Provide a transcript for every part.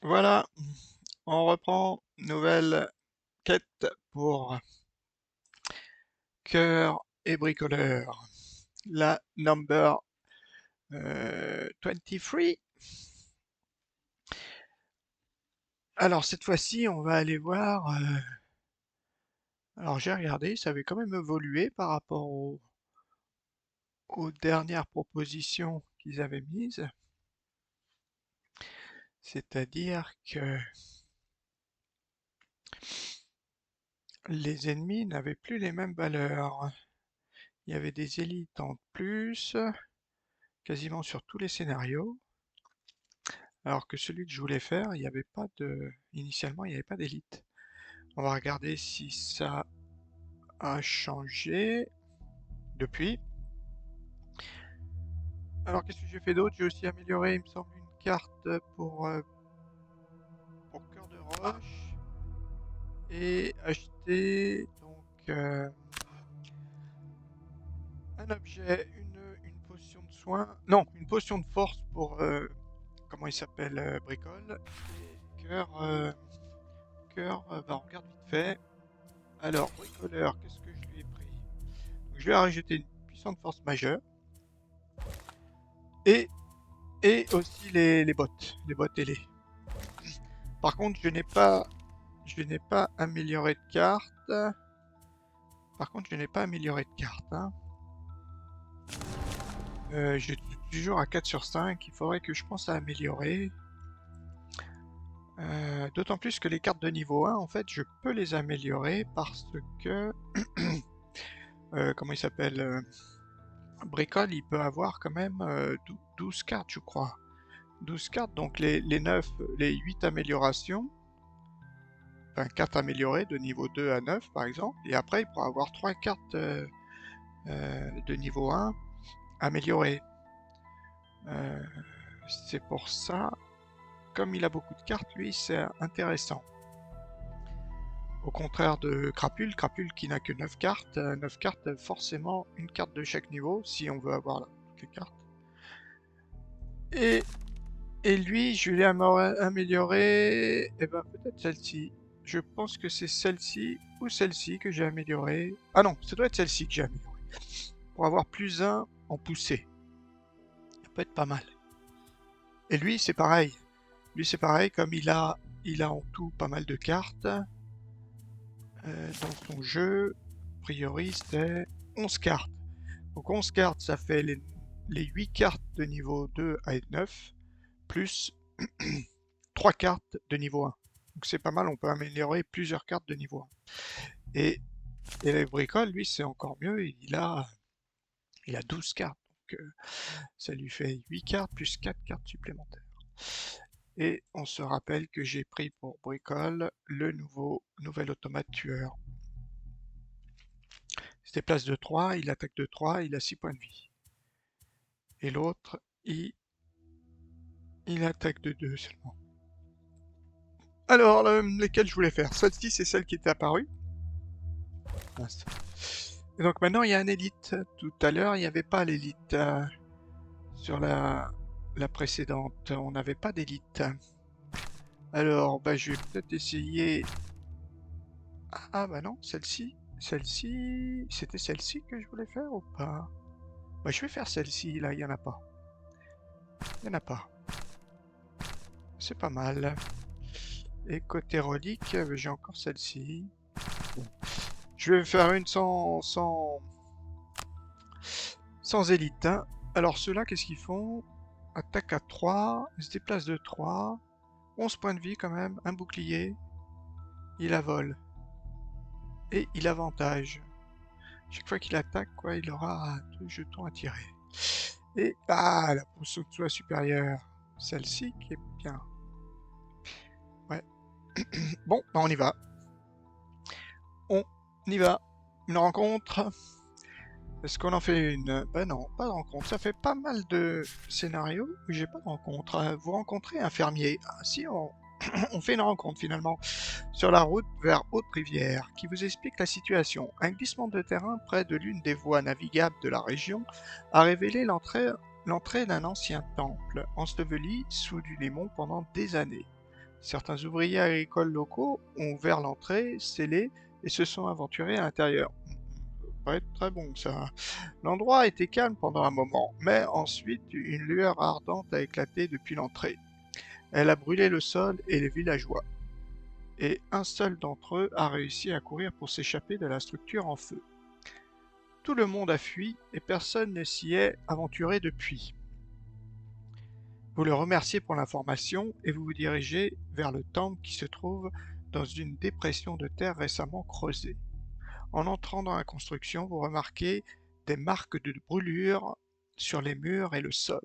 Voilà, on reprend. Nouvelle quête pour cœur et bricoleur. La number 23. Alors cette fois-ci, on va aller voir. Alors j'ai regardé, ça avait quand même évolué par rapport aux dernières propositions qu'ils avaient mises. C'est-à-dire que les ennemis n'avaient plus les mêmes valeurs. Il y avait des élites en plus, quasiment sur tous les scénarios. Alors que celui que je voulais faire, il n'y avait pas de... Initialement, il n'y avait pas d'élite. On va regarder si ça a changé depuis. Alors, qu'est-ce que j'ai fait d'autre? J'ai aussi amélioré, il me semble, une carte pour cœur de roche. Et acheté, donc, un objet, une potion de soin. Non, une potion de force pour... comment il s'appelle? Bricole. Et bah, on regarde vite fait. Alors, bricoleur, qu'est-ce que je lui ai pris? Donc, je lui ai rajouté une puissante force majeure et, et aussi les bottes, ailées. Par contre, je n'ai pas amélioré de carte. Par contre, je n'ai pas amélioré de carte. Hein. Je suis toujours à 4 sur 5. Il faudrait que je pense à améliorer. D'autant plus que les cartes de niveau 1, en fait, je peux les améliorer parce que... comment il s'appelle Bricole, il peut avoir quand même 12 cartes, je crois. 12 cartes, donc les 9, les 8 améliorations, enfin 4 améliorées de niveau 2 à 9 par exemple, et après il pourra avoir 3 cartes de niveau 1 améliorées. Euh, c'est pour ça, comme il a beaucoup de cartes, lui c'est intéressant. Au contraire de Crapule, Crapule qui n'a que 9 cartes, 9 cartes forcément une carte de chaque niveau si on veut avoir toutes les cartes. Et lui, je l'ai amélioré. Eh ben, peut-être celle-ci. Je pense que c'est celle-ci ou celle-ci que j'ai améliorée. Ah non, ça doit être celle-ci que j'ai améliorée. Pour avoir plus 1 en poussée. Ça peut être pas mal. Et lui, c'est pareil. Lui, c'est pareil, comme il a en tout pas mal de cartes. Dans son jeu, a priori, c'était 11 cartes. Donc 11 cartes, ça fait les 8 cartes de niveau 2 à 9, plus 3 cartes de niveau 1. Donc c'est pas mal, on peut améliorer plusieurs cartes de niveau 1. Et, et le bricole, lui, c'est encore mieux, il a 12 cartes. Donc ça lui fait 8 cartes plus 4 cartes supplémentaires. Et on se rappelle que j'ai pris pour bricole le nouvel automate tueur. Il se déplace de 3, il attaque de 3, il a 6 points de vie. Et l'autre, il attaque de 2 seulement. Alors, lesquelles je voulais faire? Celle-ci, c'est celle qui était apparue. Et donc maintenant, il y a un élite. Tout à l'heure, il n'y avait pas l'élite sur la précédente. On n'avait pas d'élite. Alors, bah, je vais peut-être essayer... Ah bah non, celle-ci. Celle-ci... C'était celle-ci que je voulais faire ou pas? Bah, je vais faire celle-ci, là, il n'y en a pas. Il n'y en a pas. C'est pas mal. Et côté relique, j'ai encore celle-ci. Bon. Je vais faire une sans élite. Hein. Alors ceux-là, qu'est-ce qu'ils font? Attaque à 3, ils se déplacent de 3, 11 points de vie quand même, un bouclier, il la vole. Et il avantage. Chaque fois qu'il attaque, quoi, il aura 2 jetons à tirer. Et la potion de soie supérieure. Celle-ci qui est bien. Ouais. Bon, bah on y va. On y va. Une rencontre. Est-ce qu'on en fait une? Ben non, pas de rencontre. Ça fait pas mal de scénarios où j'ai pas de rencontre. Vous rencontrez un fermier. Ah, si, on fait une rencontre finalement sur la route vers Haute-Rivière qui vous explique la situation. Un glissement de terrain près de l'une des voies navigables de la région a révélé l'entrée d'un ancien temple enseveli sous du limon pendant des années. Certains ouvriers agricoles locaux ont ouvert l'entrée, scellée, et se sont aventurés à l'intérieur. Ça va être très bon ça. L'endroit était calme pendant un moment, mais ensuite une lueur ardente a éclaté depuis l'entrée. Elle a brûlé le sol et les villageois, et un seul d'entre eux a réussi à courir pour s'échapper de la structure en feu. Tout le monde a fui et personne ne s'y est aventuré depuis. Vous le remerciez pour l'information et vous vous dirigez vers le temple qui se trouve dans une dépression de terre récemment creusée. En entrant dans la construction, vous remarquez des marques de brûlure sur les murs et le sol.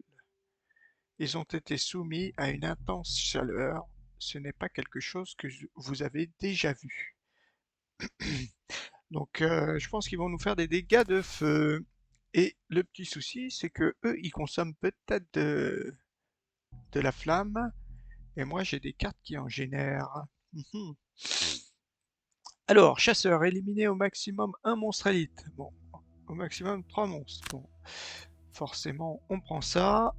Ils ont été soumis à une intense chaleur. Ce n'est pas quelque chose que vous avez déjà vu. Donc, je pense qu'ils vont nous faire des dégâts de feu. Et le petit souci, c'est que eux, ils consomment peut-être de la flamme, et moi, j'ai des cartes qui en génèrent. Alors, chasseur, éliminer au maximum un monstre élite. Bon, au maximum 3 monstres. Bon, forcément, on prend ça.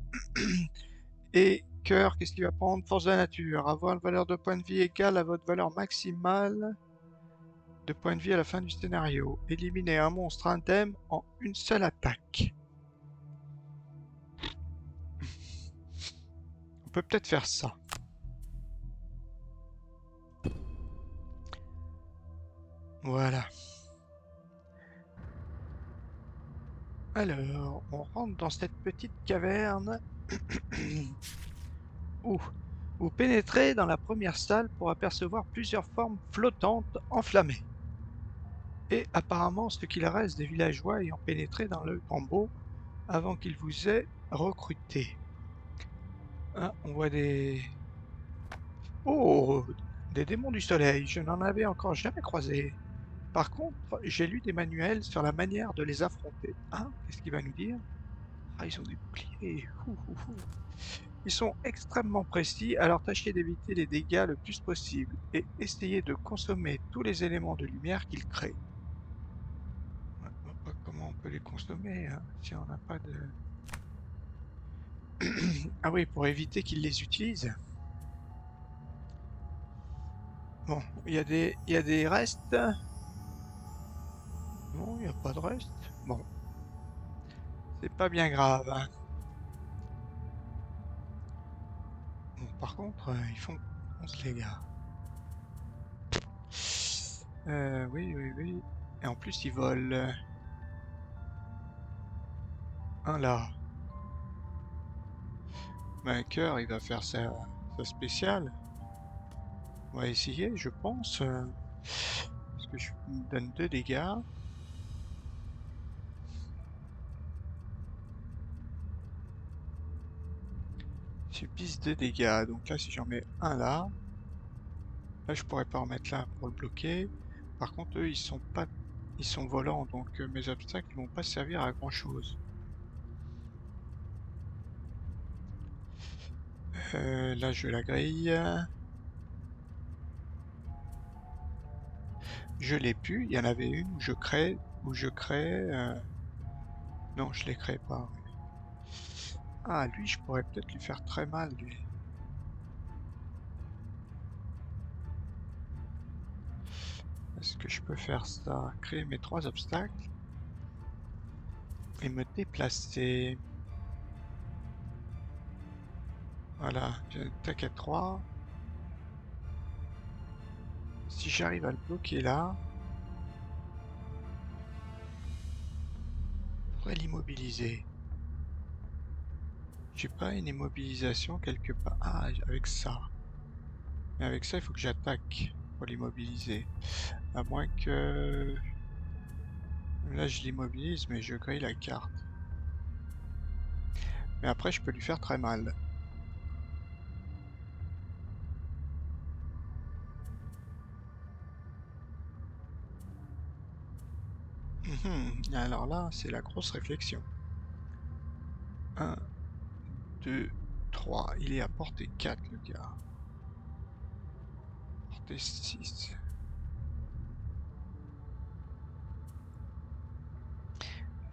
Et cœur, qu'est-ce qu'il va prendre? Force de la nature. Avoir une valeur de points de vie égale à votre valeur maximale de points de vie à la fin du scénario. Éliminer un monstre indemne en une seule attaque. On peut peut-être faire ça. Voilà. Alors, on rentre dans cette petite caverne. Ouh. Vous pénétrez dans la première salle pour apercevoir plusieurs formes flottantes enflammées. Et apparemment ce qu'il reste des villageois ayant pénétré dans le tombeau avant qu'ils vous aient recruté. Ah, on voit des... Oh! Des démons du soleil, je n'en avais encore jamais croisé. Par contre, j'ai lu des manuels sur la manière de les affronter. Ah, qu'est-ce qu'il va nous dire? Ah, ils ont des boucliers. Ouh, ouh, ouh. Ils sont extrêmement précis, alors tâchez d'éviter les dégâts le plus possible et essayez de consommer tous les éléments de lumière qu'ils créent. On voit pas comment on peut les consommer hein, si on n'a pas de... Ah oui, pour éviter qu'ils les utilisent. Bon, il y a des restes. Non, il n'y a pas de reste. Bon, c'est pas bien grave, hein. Bon, par contre, ils font 11 les gars. Oui, oui, oui. Et en plus, ils volent. Un là. Ben, cœur, il va faire sa spéciale. On va essayer, je pense. Parce que je me donne 2 dégâts. Subissent 2 dégâts. Donc là, si j'en mets un là, là, je pourrais pas en mettre là pour le bloquer. Par contre, eux, ils sont pas, ils sont volants, donc mes obstacles vont pas servir à grand chose. Là, je la grille. Je l'ai pu. Il y en avait une où je crée. Non, je les crée pas. Ah, lui, je pourrais peut-être lui faire très mal, lui. Est-ce que je peux faire ça? Créer mes 3 obstacles et me déplacer. Voilà, j'ai attaque à 3. Si j'arrive à le bloquer là, je pourrais l'immobiliser. J'ai pas une immobilisation quelque part. Ah, avec ça. Mais avec ça, il faut que j'attaque pour l'immobiliser. À moins que... Là, je l'immobilise, mais je grille la carte. Mais après, je peux lui faire très mal. Alors là, c'est la grosse réflexion. 1, 2, 3. Il est à portée 4, le gars. Portée 6.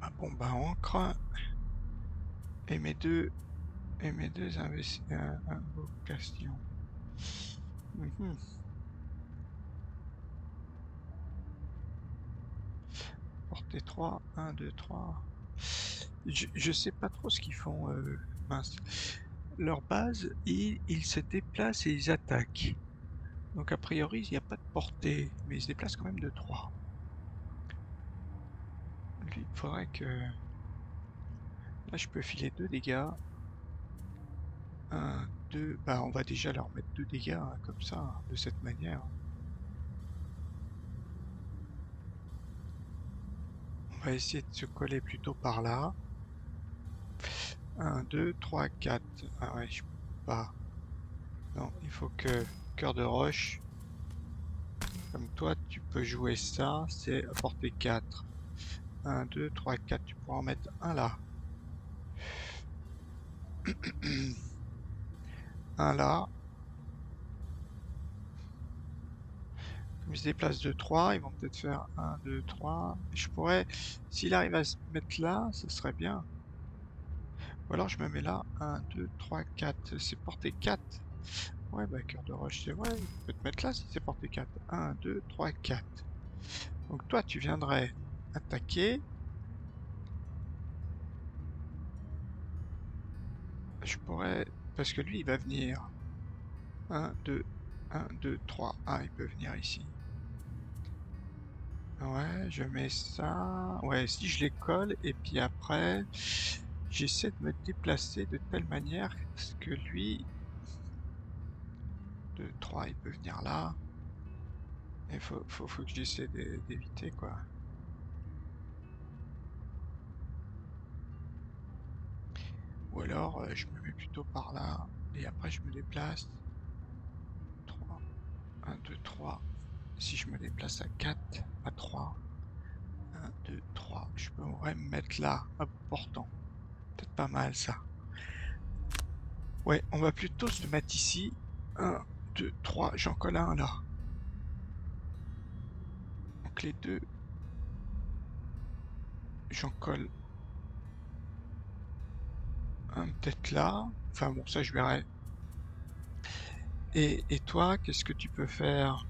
Ma bombe à encre. Et mes deux invocations. Mhm. Portée 3, 1, 2, 3. Je sais pas trop ce qu'ils font, mince. Leur base, ils se déplacent et ils attaquent. Donc a priori, il n'y a pas de portée, mais ils se déplacent quand même de 3. Lui, il faudrait que... Là, je peux filer 2 dégâts. 1, 2... Bah, on va déjà leur mettre 2 dégâts, hein, comme ça, hein, de cette manière. On va essayer de se coller plutôt par là. 1, 2, 3, 4. Ah ouais, je peux pas. Non, il faut que cœur de roche, comme toi, tu peux jouer ça, c'est à portée 4. 1, 2, 3, 4, tu pourras en mettre un là. Un là. Comme il se déplace de 3, ils vont peut-être faire 1, 2, 3. Je pourrais, s'il arrive à se mettre là, ça serait bien. Ou alors je me mets là, 1, 2, 3, 4. C'est portée 4. Ouais, bah cœur de roche, c'est vrai. Il peut te mettre là si c'est portée 4. 1, 2, 3, 4. Donc toi, tu viendrais attaquer. Je pourrais... Parce que lui, il va venir. 1, 2, 1, 2, 3. Ah, il peut venir ici. Ouais, je mets ça. Ouais, si je les colle, et puis après, j'essaie de me déplacer de telle manière que lui, 2, 3, il peut venir là. Il faut que j'essaie d'éviter, quoi. Ou alors, je me mets plutôt par là, et après je me déplace. 3, 1, 2, 3. Si je me déplace à 4, à 3, 1, 2, 3, je pourrais me mettre là, à bout portant. Peut-être pas mal, ça. Ouais, on va plutôt se mettre ici. 1, 2, 3, j'en colle un là. Donc les deux, j'en colle un peut-être là. Enfin bon, ça je verrai. Et toi, qu'est-ce que tu peux faire?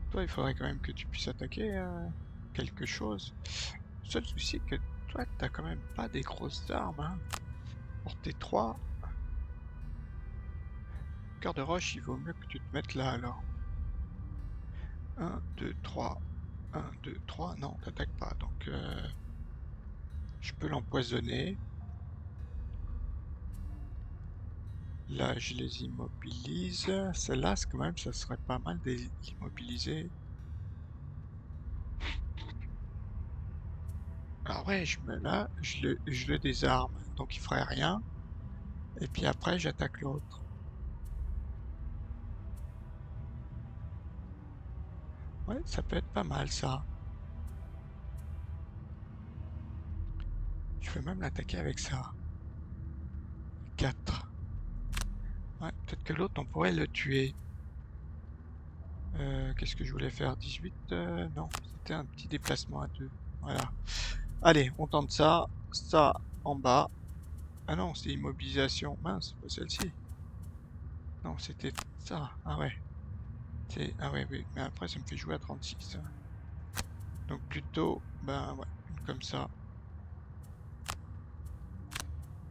Toi, il faudrait quand même que tu puisses attaquer quelque chose. Le seul souci, c'est que toi, t'as quand même pas des grosses armes, hein. Pour tes 3, cœur de roche, il vaut mieux que tu te mettes là alors. 1, 2, 3. 1, 2, 3. Non, t'attaques pas. Donc, je peux l'empoisonner. Là, je les immobilise. Celle-là, quand même, ça serait pas mal de l'immobiliser. Alors ouais, je me là, je le désarme, donc il ferait rien. Et puis après, j'attaque l'autre. Ouais, ça peut être pas mal ça. Je peux même l'attaquer avec ça. 4. Ouais, peut-être que l'autre, on pourrait le tuer. Qu'est-ce que je voulais faire? 18? Non, c'était un petit déplacement à 2. Voilà. Allez, on tente ça. Ça en bas. Ah non, c'est immobilisation. Mince, pas celle-ci. Non, c'était ça. Ah ouais. Ah ouais, oui. Mais après, ça me fait jouer à 36, hein. Donc plutôt, ben ouais, une comme ça.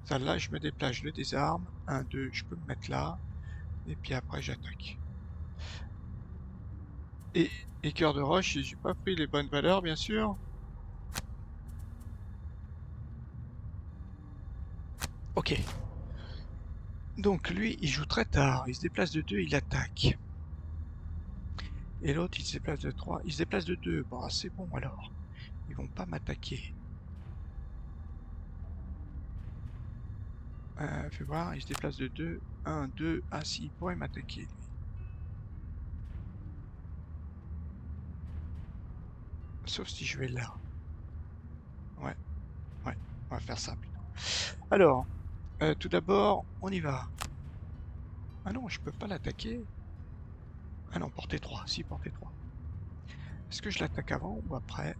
Celle-là, je me déplace, je le désarme. 1, 2, je peux me mettre là. Et puis après, j'attaque. Et, et cœur de roche, j'ai pas pris les bonnes valeurs, bien sûr. Ok. Donc lui, il joue très tard. Il se déplace de 2, il attaque. Et l'autre, il se déplace de 3. Il se déplace de 2. Bon, c'est bon alors. Ils vont pas m'attaquer. Fais voir, il se déplace de 2. 1, 2. Ah si, il pourrait m'attaquer, lui. Sauf si je vais là. Ouais, ouais. On va faire ça plutôt. Alors, tout d'abord, on y va. Ah non, je peux pas l'attaquer. Ah non, portée 3. Si, portée 3. Est-ce que je l'attaque avant ou après?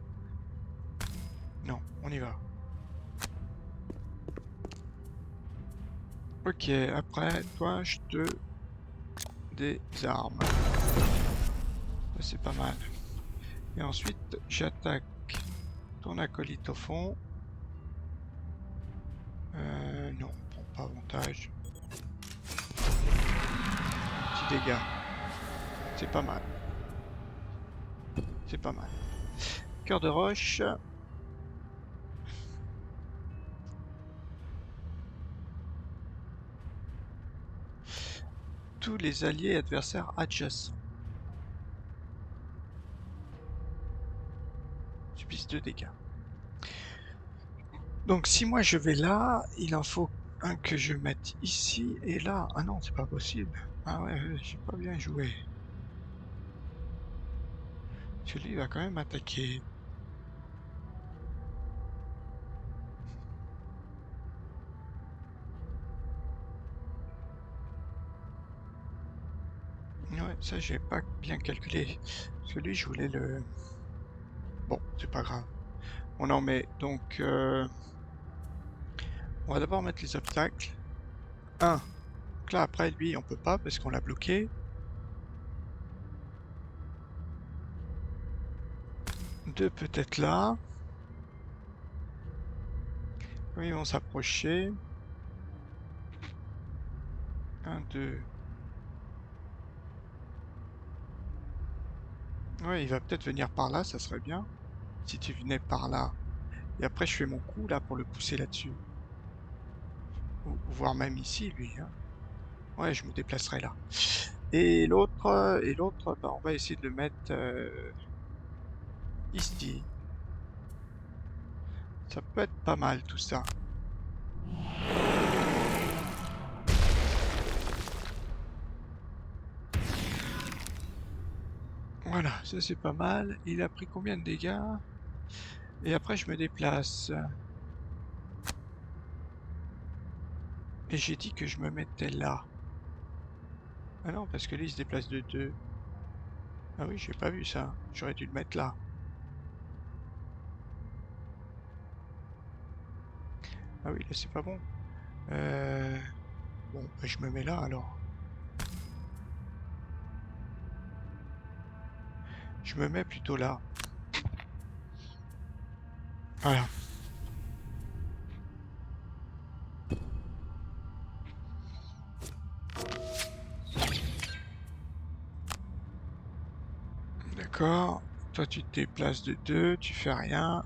Non, on y va. Ok, après, toi, je te des armes. C'est pas mal. Et ensuite, j'attaque ton acolyte au fond. Non, on prend pas avantage. Petit dégât. C'est pas mal. C'est pas mal. Cœur de roche. Tous les alliés adversaires adjacents subissent 2 dégâts. Donc si moi je vais là, il en faut un que je mette ici et là. Ah non, c'est pas possible. Ah ouais, j'ai pas bien joué. Celui va quand même attaquer. Ouais, ça j'ai pas bien calculé. Celui je voulais le... Bon, c'est pas grave. On en met donc... On va d'abord mettre les obstacles. 1. Donc là après lui on peut pas parce qu'on l'a bloqué. 2 peut-être là. Comme ils vont s'approcher. 1, 2. Ouais, il va peut-être venir par là, ça serait bien. Si tu venais par là. Et après, je fais mon coup là pour le pousser là-dessus. Ou voire même ici, lui. Hein. Ouais, je me déplacerai là. Et l'autre, bah, on va essayer de le mettre ici. Ça peut être pas mal tout ça. Voilà, ça c'est pas mal. Il a pris combien de dégâts? Et après, je me déplace. Et j'ai dit que je me mettais là. Ah non, parce que lui, il se déplace de 2. Ah oui, j'ai pas vu ça. J'aurais dû le mettre là. Ah oui, là, c'est pas bon. Bon, bah, je me mets là alors. Je me mets plutôt là. Voilà. D'accord. Toi, tu te déplaces de 2, tu fais rien.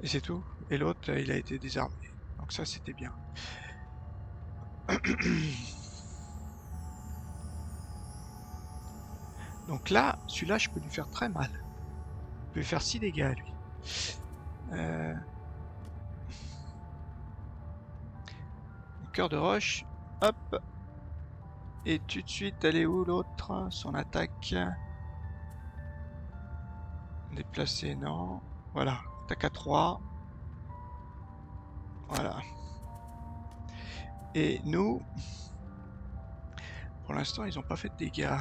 Et c'est tout. Et l'autre, il a été désarmé. Donc ça, c'était bien. Donc là, celui-là, je peux lui faire très mal. Je peux lui faire 6 dégâts à lui. Cœur de roche. Hop. Et tout de suite, elle est où l'autre? Son attaque. Déplacer, non. Voilà. Attaque à 3. Voilà. Et nous, pour l'instant, ils n'ont pas fait de dégâts.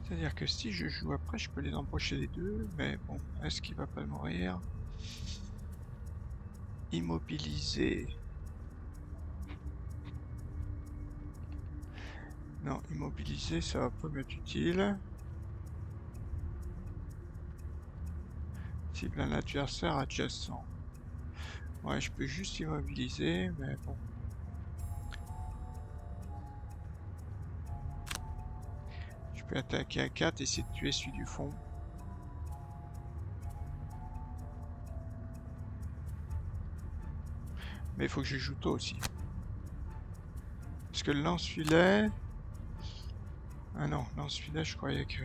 C'est-à-dire que si je joue après, je peux les embaucher les deux. Mais bon, est-ce qu'il va pas mourir? Immobilisé. Non, immobilisé, ça va pas m'être utile. Cible un adversaire adjacent. Ouais, je peux juste immobiliser, mais bon. Je peux attaquer à 4 et essayer de tuer celui du fond. Mais il faut que je joue tôt aussi. Parce que le lance-filet... Ah non, lance-filet, je croyais que...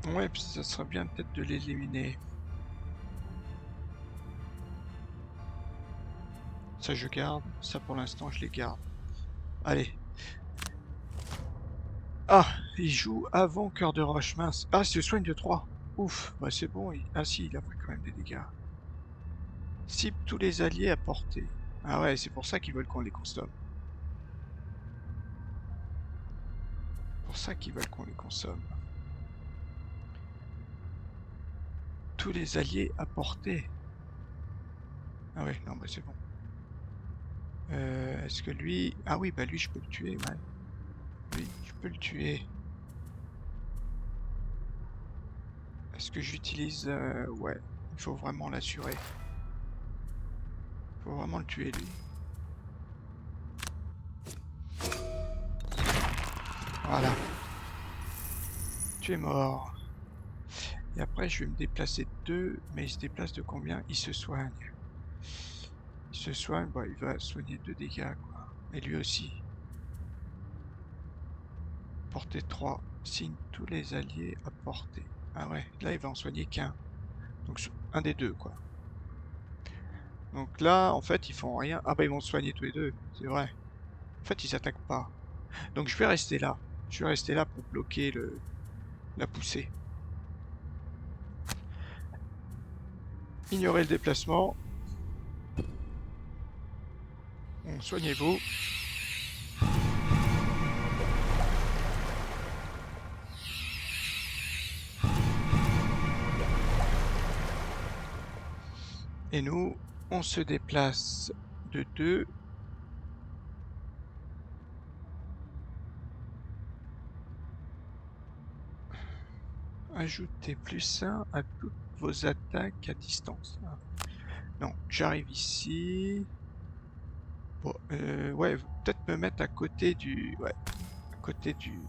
Ouais, puis ça serait bien peut-être de l'éliminer. Ça je garde, ça pour l'instant je les garde. Allez. Ah, il joue avant cœur de roche, mince. Ah, c'est le soigne de 3. Ouf, bah c'est bon. Ah si, il a pris quand même des dégâts. Cible tous les alliés à portée. Ah ouais, c'est pour ça qu'ils veulent qu'on les consomme. Pour ça qu'ils veulent qu'on les consomme. tous les alliés à portée. Ah ouais, non, bah c'est bon. Est-ce que lui... Ah oui, bah lui, je peux le tuer, ouais. Lui, je peux le tuer. Est-ce que j'utilise... Ouais, il faut vraiment l'assurer. Il faut vraiment le tuer, lui. Voilà. Tu es mort. Et après, je vais me déplacer de 2, mais il se déplace de combien? Il se soigne. Il se soigne, bah, il va soigner 2 dégâts, quoi. Et lui aussi. Portée 3. Signe tous les alliés à portée. Ah ouais, là, il va en soigner qu'un. Donc, un des deux, quoi. Donc là, en fait, ils font rien. Ah bah, ils vont se soigner tous les deux, c'est vrai. En fait, ils s'attaquent pas. Donc, je vais rester là. Je vais rester là pour bloquer la poussée. Ignorez le déplacement. Bon, soignez-vous. Et nous, on se déplace de 2. Ajoutez +1 à toutes vos attaques à distance. Ah. Non, j'arrive ici. Bon, ouais, peut-être me mettre à côté du... Ouais, à côté du...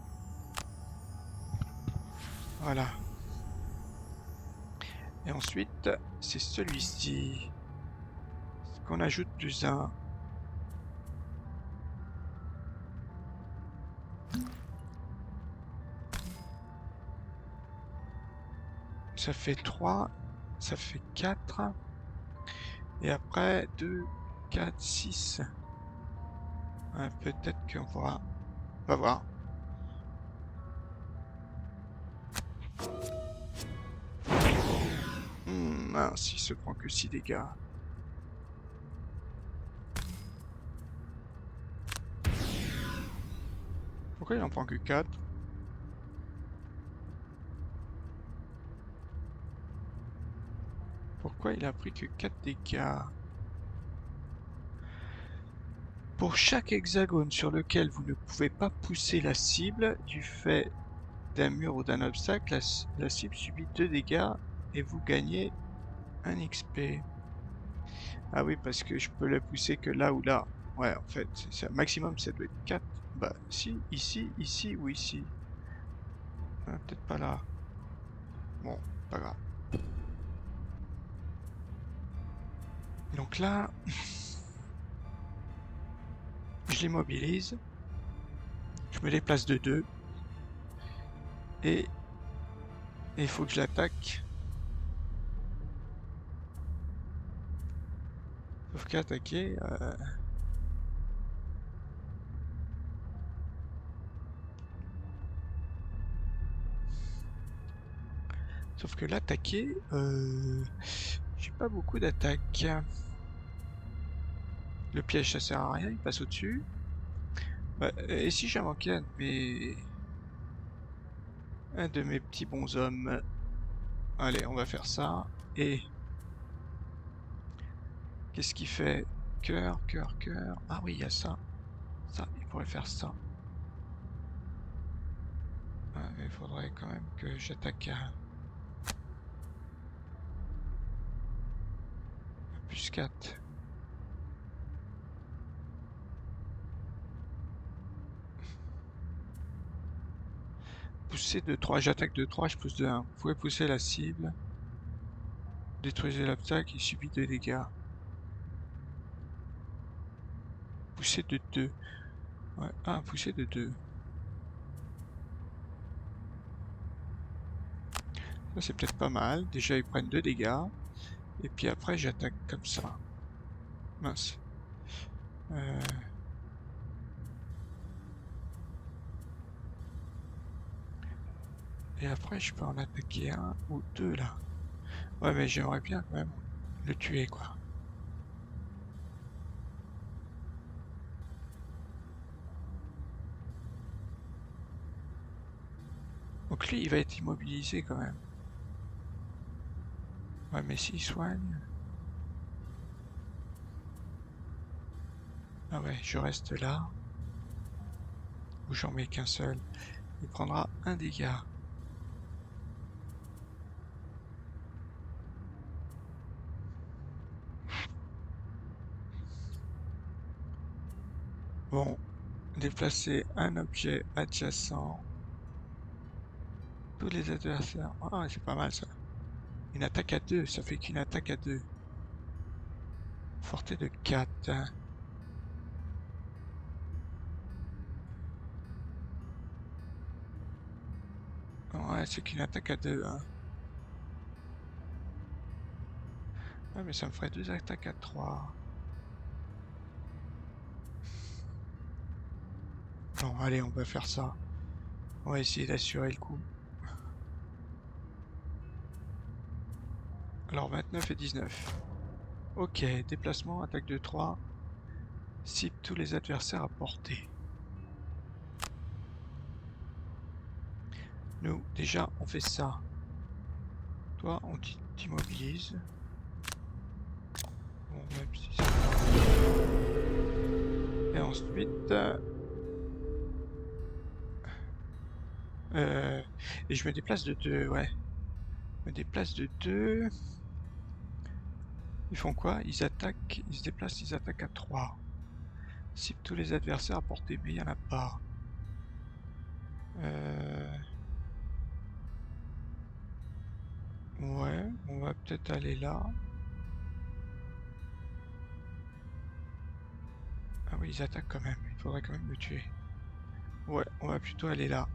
Voilà. Et ensuite, c'est celui-ci. Qu'on ajoute +1. Ça fait 3. Ça fait 4. Et après, 2, 4, 6. Ouais, peut-être qu'on pourra... On va voir. Mince, il se prend que 6 dégâts. Pourquoi il en prend que 4? Pourquoi il a pris que 4 dégâts? Pour chaque hexagone sur lequel vous ne pouvez pas pousser la cible, du fait d'un mur ou d'un obstacle, la cible subit 2 dégâts et vous gagnez 1 XP. Ah oui, parce que je peux la pousser que là ou là. Ouais, en fait, c'est un maximum, ça doit être 4. Bah, si, ici, ici ou ici. Ah, peut-être pas là. Bon, pas grave. Donc là, je l'immobilise. Je me déplace de 2. Et il faut que je l'attaque. Sauf qu'attaquer... Sauf que l'attaquer... J'ai pas beaucoup d'attaques. Le piège, ça sert à rien, il passe au-dessus. Bah, et si j'ai manqué un de mes petits bonshommes? Allez, on va faire ça. Et qu'est-ce qu'il fait? Cœur, cœur, cœur. Ah oui, il y a ça. Ça, il pourrait faire ça. Ouais, mais il faudrait quand même que j'attaque à +4. Pousser de 3, j'attaque de 3, je pousse de 1. Vous pouvez pousser la cible. Détruisez l'obstacle, il subit 2 dégâts. Pousser de 2. Ouais, ah, pousser de 2. Ça c'est peut-être pas mal. Déjà ils prennent 2 dégâts. Et puis après j'attaque comme ça. Mince. Euh... Et après je peux en attaquer un ou deux là. Ouais mais j'aimerais bien quand même le tuer quoi. Donc lui il va être immobilisé quand même. Ouais, mais s'il soigne... Ah ouais, je reste là. Ou j'en mets qu'un seul. Il prendra un dégât. Bon, déplacer un objet adjacent. Tous les adversaires. Ah, c'est pas mal ça. Une attaque à 2, ça fait qu'une attaque à 2. Portée de 4. Ouais, c'est qu'une attaque à 2. Hein. Ouais, mais ça me ferait 2 attaques à 3. Non, allez, on va faire ça. On va essayer d'assurer le coup. Alors 29 et 19. Ok, déplacement, attaque de 3. Cible tous les adversaires à portée. Nous, déjà, on fait ça. Toi, on t'immobilise. Bon, même si c'est... Et ensuite... et je me déplace de 2, ouais. Je me déplace de 2. Ils font quoi? Ils attaquent, ils se déplacent, ils attaquent à 3. Cible tous les adversaires à portée, mais il n'y en a pas. Ouais, on va peut-être aller là. Ah oui, ils attaquent quand même. Il faudrait quand même le tuer. Ouais, on va plutôt aller là.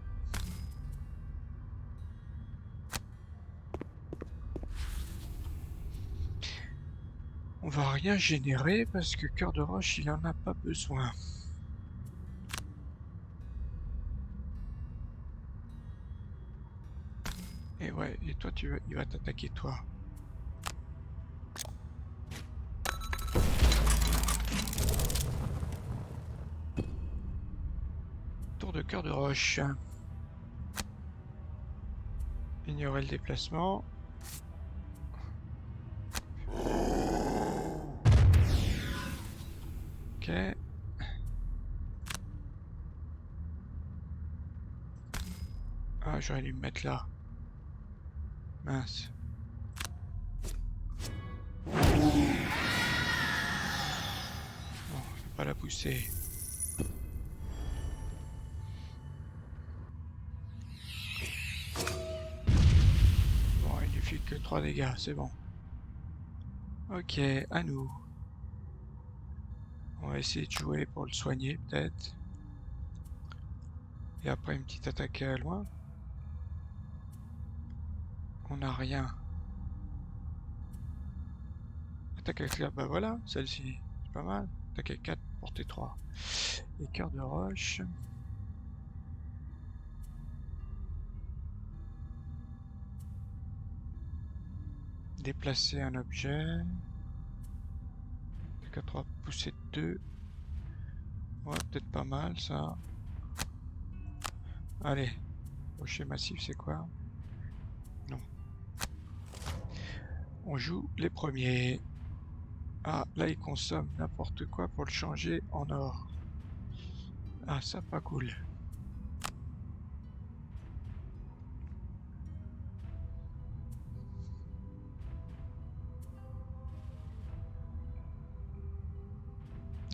On va rien générer parce que Cœur de Roche, il en a pas besoin. Et ouais, et toi, il va t'attaquer toi. Tour de Cœur de Roche. Ignorer le déplacement. Ok. Ah, j'aurais dû me mettre là. Mince. Bon, je vais pas la pousser. Bon, il lui fait que 3 dégâts, c'est bon. Ok, à nous. On va essayer de jouer pour le soigner, peut-être. Et après, une petite attaque à loin. On n'a rien. Attaque à 4, bah voilà, celle-ci. C'est pas mal. Attaque à 4, portée 3. Et Cœur de Roche. Déplacer un objet. Attaque à 3, pousser 2. Ouais, peut-être pas mal ça. Allez. Rocher massif, c'est quoi? Non. On joue les premiers. Ah, là, il consomme n'importe quoi pour le changer en or. Ah, ça, pas cool.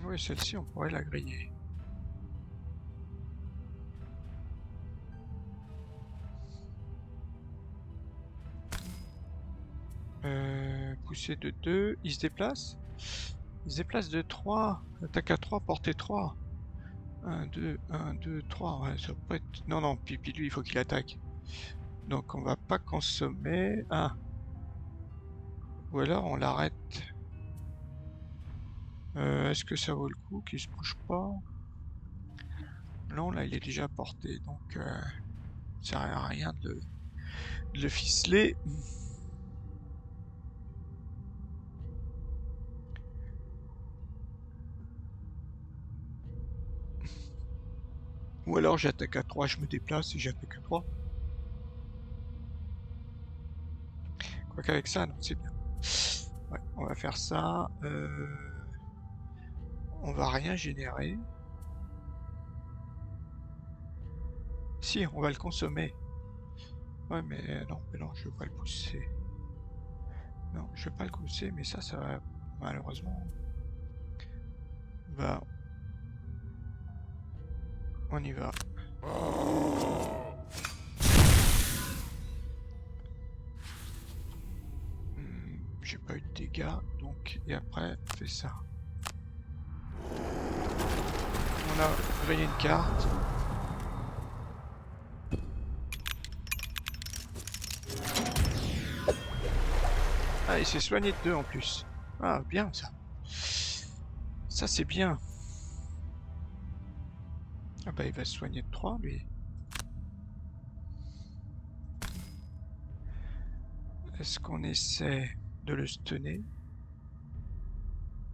Oui, celle-ci, on pourrait la griller. Pousser de 2. Il se déplace? Il se déplace de 3. Attaque à 3, portée 3. 1, 2, 1, 2, 3. Ouais, ça peut être... Non, non, puis lui, il faut qu'il attaque. Donc, on va pas consommer. Ah. Ou alors, on l'arrête. Est-ce que ça vaut le coup qu'il se bouge pas? Non, là, il est déjà porté. Donc, ça sert à rien de le ficeler. Ou alors, j'attaque à 3, je me déplace et j'attaque à 3. crois qu'avec ça, non, c'est bien. Ouais, on va faire ça. On va rien générer. Si, on va le consommer. Ouais, mais non, je veux pas le pousser. Non, je veux pas le pousser, mais ça va malheureusement. Bah, on y va. J'ai pas eu de dégâts, donc et après on fait ça. On a grillé une carte. Ah, il s'est soigné de 2 en plus. Ah, bien ça. Ça c'est bien. Ah bah il va se soigner de 3 lui. Est-ce qu'on essaie de le stunner?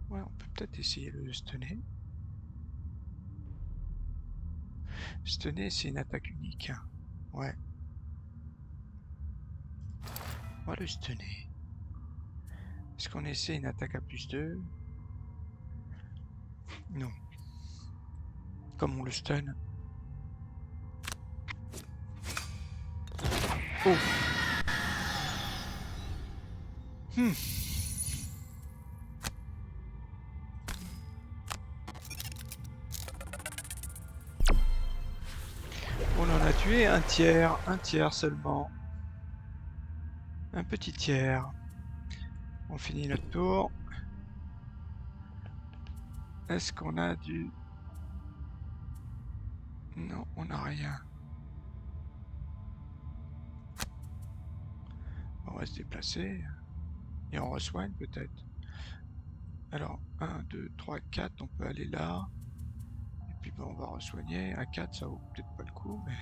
Ouais, on peut peut-être essayer de le stunner. Stunner, c'est une attaque unique. Ouais. On va le stunner. Est-ce qu'on essaie une attaque à +2? Non. Comme on le stun. Oh. On en a tué un tiers seulement. Un petit tiers. On finit notre tour. Est-ce qu'on a du... Non, on n'a rien. On va se déplacer. Et on resoigne peut-être. Alors, 1, 2, 3, 4, on peut aller là. Et puis on va resoigner. À 4, ça vaut peut-être pas le coup, mais...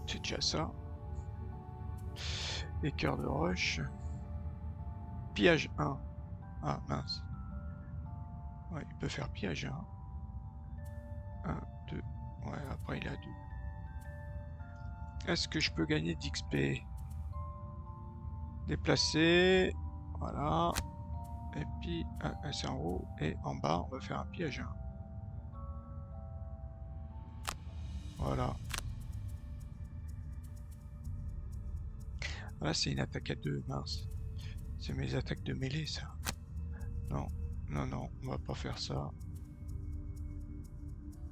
c'est déjà ça. Et cœur de roche. Pillage 1. Ah mince. Ouais, il peut faire pillage 1. 1, 2. Ouais, après il a 2. Est-ce que je peux gagner d'XP? Déplacer. Voilà. Et puis, c'est en haut. Et en bas, on va faire un pillage 1. Voilà. Là, c'est une attaque à 2, mince. C'est mes attaques de mêlée, ça. Non, non, on va pas faire ça.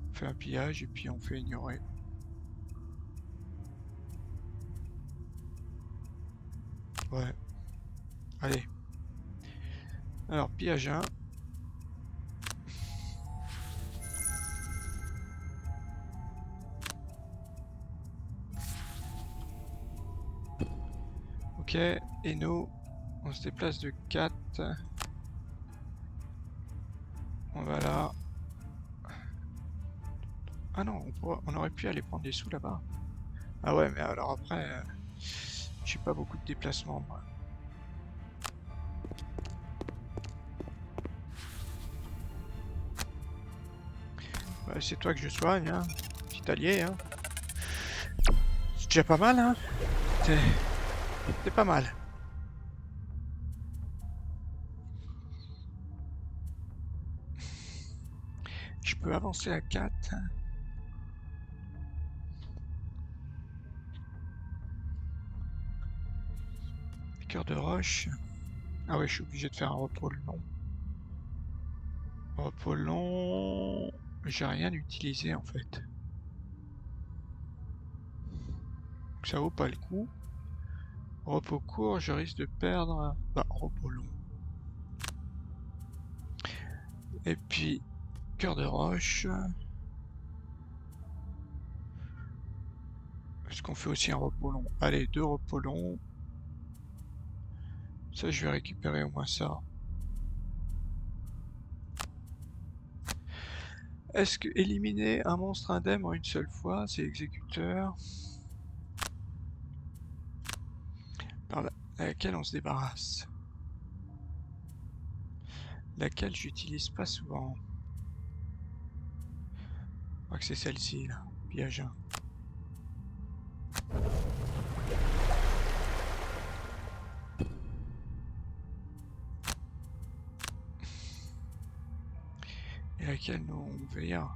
On fait un pillage et puis on fait ignorer. Ouais. Allez. Alors, pillage 1. Ok, et nous, on se déplace de 4. On va là. Ah non, on aurait pu aller prendre des sous là-bas. Ah ouais, mais alors après, j'ai pas beaucoup de déplacements, moi. Ouais, c'est toi que je soigne, hein. Petit allié, hein. C'est déjà pas mal, hein. C'est pas mal. Je peux avancer à 4. Cœur de roche. Ah ouais, je suis obligé de faire un repos long. Repos long... J'ai rien utilisé en fait. Donc ça vaut pas le coup. Repos court, je risque de perdre... Bah, repos long. Et puis, cœur de roche. Est-ce qu'on fait aussi un repos long? Allez, 2 repos longs. Ça, je vais récupérer au moins ça. Est-ce que éliminer un monstre indemne en une seule fois, c'est exécuteur? Par laquelle on se débarrasse. Laquelle j'utilise pas souvent. Je crois que c'est celle-ci, là. Pillage 1. Et laquelle nous on vire?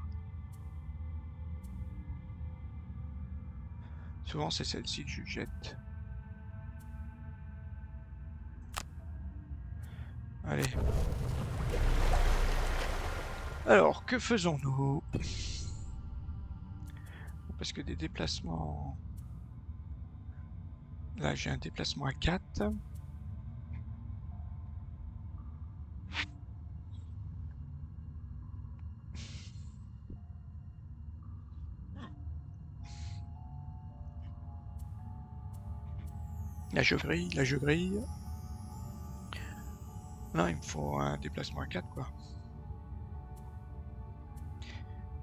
Souvent c'est celle-ci que je jette. Allez. Alors, que faisons-nous? Parce que des déplacements... Là, j'ai un déplacement à 4. Là, je grille, là, je grille. Non, il me faut un déplacement à 4, quoi.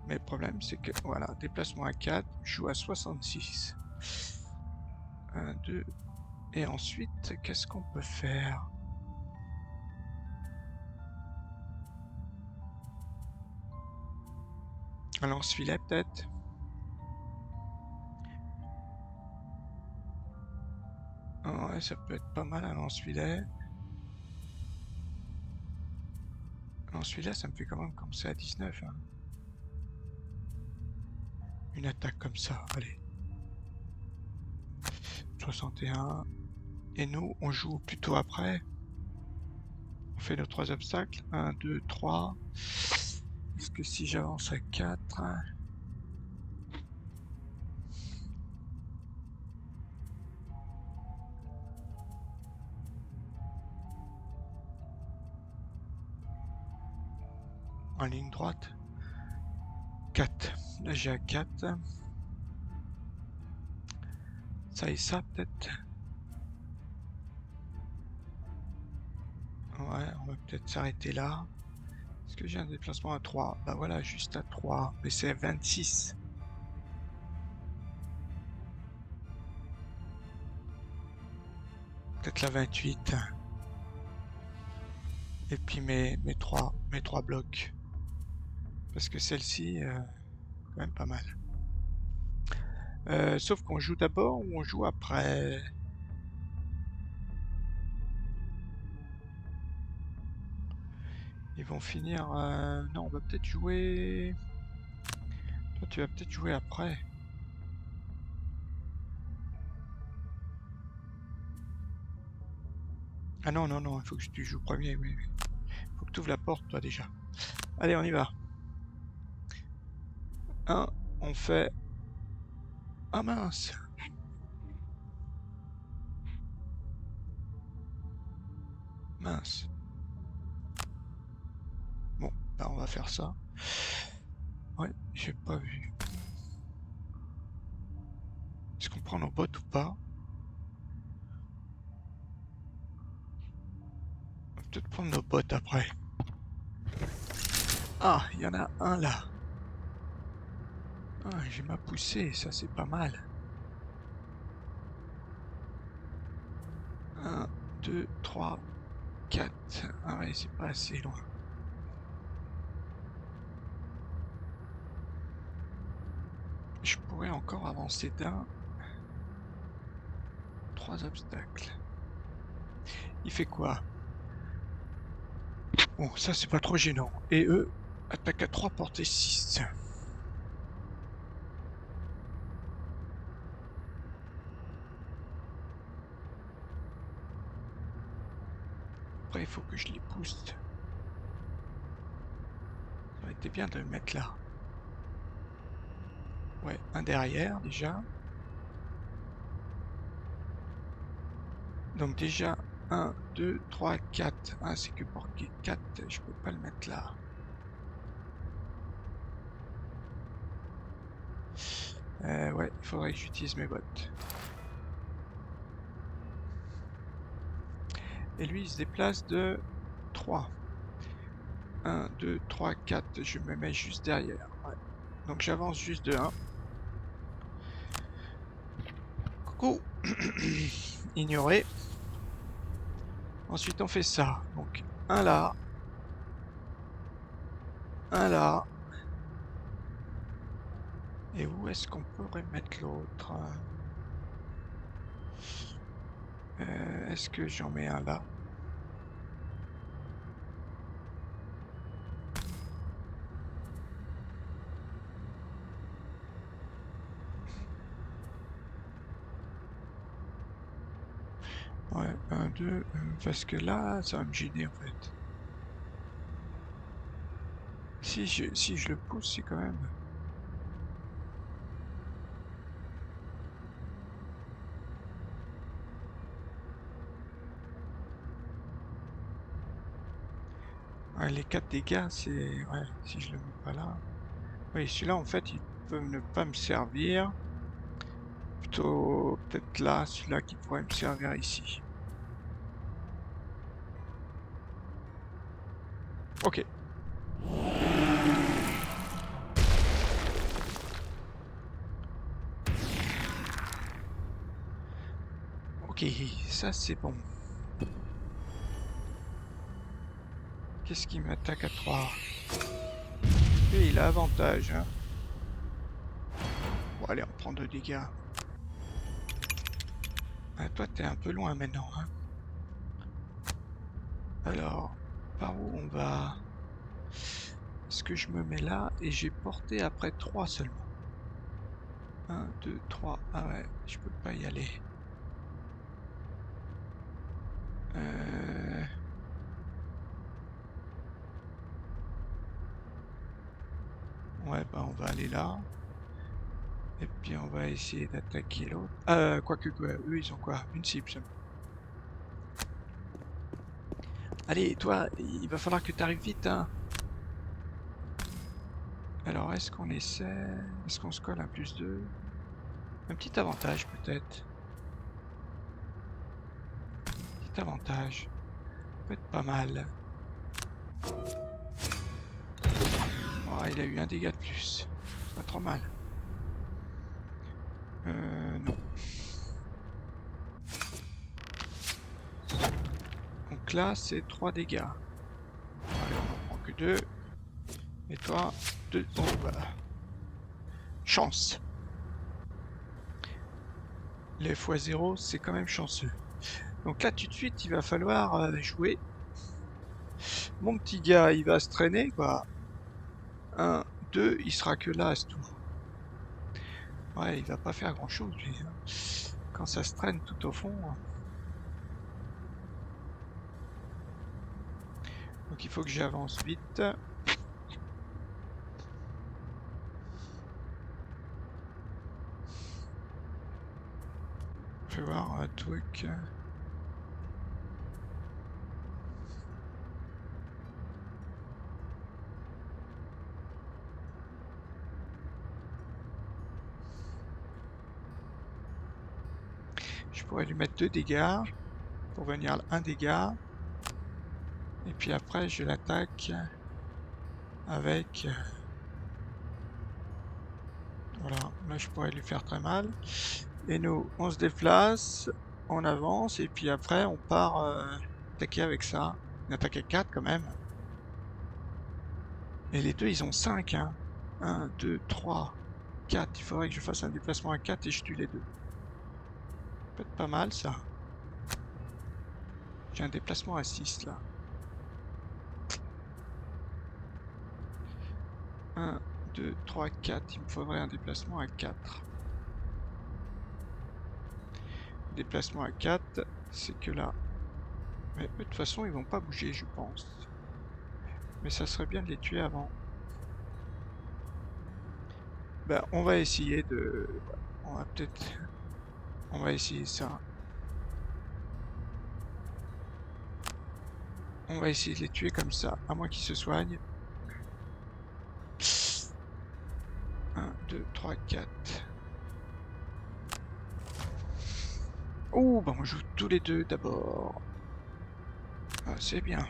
Mais le problème, c'est que, voilà, déplacement à 4, je joue à 66. 1, 2... Et ensuite, qu'est-ce qu'on peut faire? Un lance-filet, peut-être? Oh, ouais, ça peut être pas mal, un lance-filet. Un lance-filet, ça me fait quand même commencer à 19. Hein. Une attaque comme ça, allez. 61. Et nous, on joue plutôt après. On fait nos 3 obstacles. 1, 2, 3. Est-ce que si j'avance à 4... En ligne droite. 4. Là, j'ai à 4. Ça et ça, peut-être. Ouais, on va peut-être s'arrêter là. Est-ce que j'ai un déplacement à 3? Bah voilà, juste à 3. Mais c'est 26. Peut-être la 28. Et puis mes 3 blocs. Parce que celle-ci, quand même pas mal. Sauf qu'on joue d'abord ou on joue après? Ils vont finir... Non, on va peut-être jouer... Toi, tu vas peut-être jouer après. Ah non, non, non, il faut que tu joues premier, oui. Faut que tu ouvres la porte, toi, déjà. Allez, on y va. 1, on fait... Ah mince! Mince. Bon, bah on va faire ça. Ouais, j'ai pas vu. Est-ce qu'on prend nos bottes ou pas? On va peut-être prendre nos bottes après. Ah, il y en a un là. Ah, j'ai ma poussée, ça c'est pas mal. 1, 2, 3, 4. Ah ouais, c'est pas assez loin. Je pourrais encore avancer d'un. 3 obstacles. Il fait quoi? Bon, ça c'est pas trop gênant. Et eux, attaque à 3, portée 6. Après, il faut que je les pousse. Ça aurait été bien de le mettre là. Ouais, un derrière déjà. Donc déjà, 1, 2, 3, 4. Ah, c'est que pour 4, je peux pas le mettre là. Ouais, il faudrait que j'utilise mes bottes. Et lui, il se déplace de 3. 1, 2, 3, 4. Je me mets juste derrière. Ouais. Donc j'avance juste de 1. Coucou. Ignoré. Ensuite, on fait ça. Donc, un là. Un là. Et où est-ce qu'on pourrait mettre l'autre? Est-ce que j'en mets un là? Ouais, un, deux, parce que là, ça va me gêner en fait. Si je le pousse, c'est quand même... Ouais, les 4 dégâts, c'est... Ouais, si je le mets pas là... Oui, celui-là, en fait, il peut ne pas me servir. Plutôt, peut-être là, celui-là qui pourrait me servir ici. Ok. Ok, ça c'est bon. Qu'est-ce qui m'attaque à 3? Et il a avantage, hein. Bon, allez, on prend 2 dégâts. Ah, toi, t'es un peu loin maintenant, hein. Alors, par où on va? Est-ce que je me mets là et j'ai porté après 3 seulement? 1, 2, 3. Ah ouais, je peux pas y aller. Euh... Ouais, bah on va aller là. Et puis on va essayer d'attaquer l'autre. Quoique, quoi, eux ils ont quoi? Une cible seulement. Allez, toi, il va falloir que tu arrives vite, hein. Alors, est-ce qu'on essaie? Est-ce qu'on se colle un +2? Un petit avantage peut-être. Petit avantage. Peut être pas mal. Oh, il a eu un dégât de plus. C'est pas trop mal. Non. Donc là, c'est 3 dégâts. Allez, on en prend que 2. Et toi, 2. Bon, bah. Chance. Les x0, c'est quand même chanceux. Donc là, tout de suite, il va falloir jouer. Mon petit gars, il va se traîner, quoi. 1, 2, il sera que là, c'est tout. Ouais, il va pas faire grand-chose, lui, hein. Quand ça se traîne tout au fond. Donc il faut que j'avance vite. Je vais voir un truc. Je pourrais lui mettre 2 dégâts pour venir à 1 dégât. Et puis après, je l'attaque avec... Voilà, là je pourrais lui faire très mal. Et nous, on se déplace, on avance, et puis après, on part attaquer avec ça. Une attaque à 4 quand même. Et les deux, ils ont 5, hein. 1, 2, 3, 4. Il faudrait que je fasse un déplacement à 4 et je tue les deux. Peut être pas mal ça. J'ai un déplacement à 6 là. 1, 2, 3, 4. Il me faudrait un déplacement à 4. Déplacement à 4, c'est que là. Mais de toute façon, ils vont pas bouger, je pense. Mais ça serait bien de les tuer avant. Ben, on va essayer de... On va peut-être... On va essayer ça. On va essayer de les tuer comme ça, à moins qu'ils se soignent. 1, 2, 3, 4. Oh, ben on joue tous les deux d'abord. Ah, c'est bien.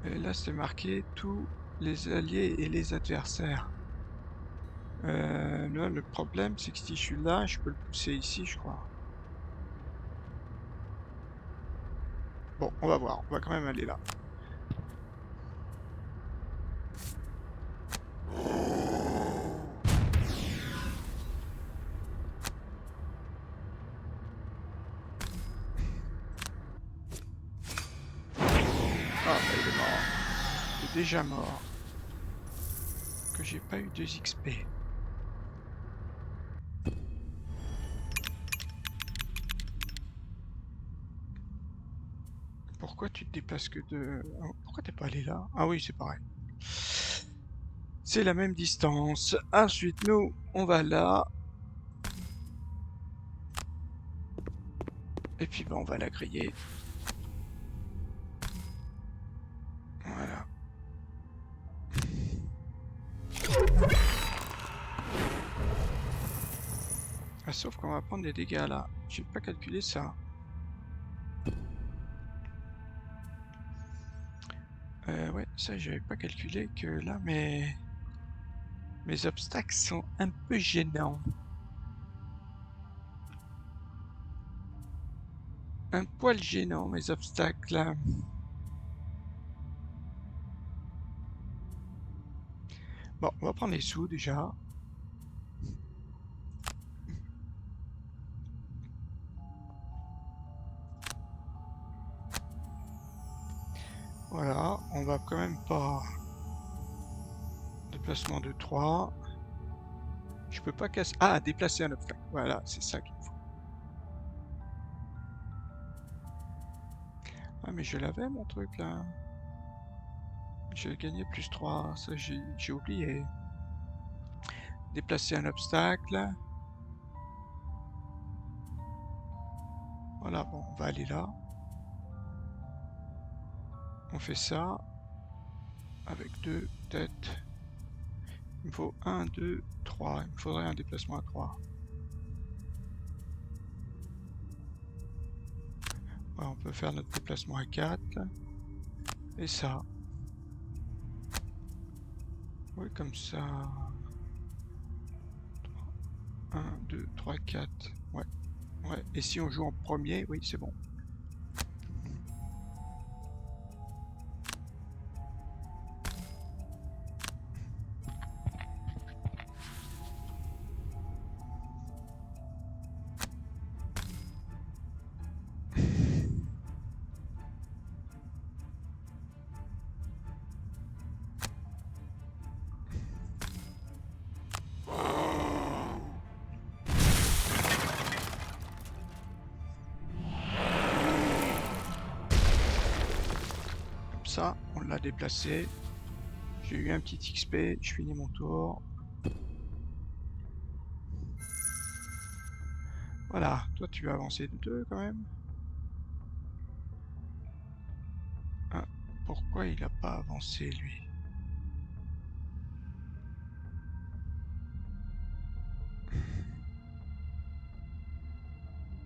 Et là, c'est marqué tous les alliés et les adversaires. Là, le problème, c'est que si je suis là, je peux le pousser ici, je crois. Bon, on va voir. On va quand même aller là. mort. T'es déjà mort. Que j'ai pas eu 2 XP. Pourquoi tu te déplaces que de... Pourquoi t'es pas allé là? Ah oui, c'est pareil. C'est la même distance. Ensuite, nous, on va là. Et puis, on va la griller. Voilà. Ah, sauf qu'on va prendre des dégâts là. J'ai pas calculé ça. Ouais, ça j'avais pas calculé que là mes obstacles sont un peu gênants. Un poil gênant mes obstacles là. Bon, on va prendre les sous déjà. Voilà, on va quand même pas... Déplacement de 3. Je peux pas casser... Ah, déplacer un obstacle. Voilà, c'est ça qu'il me faut. Ah, mais je l'avais mon truc là. J'ai gagné plus 3. Ça, j'ai oublié. Déplacer un obstacle. Voilà, bon, on va aller là. On fait ça. Avec 2 têtes. Il me faut 1, 2, 3. Il me faudrait un déplacement à 3. Ouais, on peut faire notre déplacement à 4. Et ça. Oui, comme ça. 1, 2, 3, 4. Ouais. Ouais. Et si on joue en premier, oui, c'est bon. Comme ça, on l'a déplacé. J'ai eu un petit XP, je finis mon tour. Voilà, toi tu as avancé de 2 quand même. Ah, pourquoi il n'a pas avancé lui?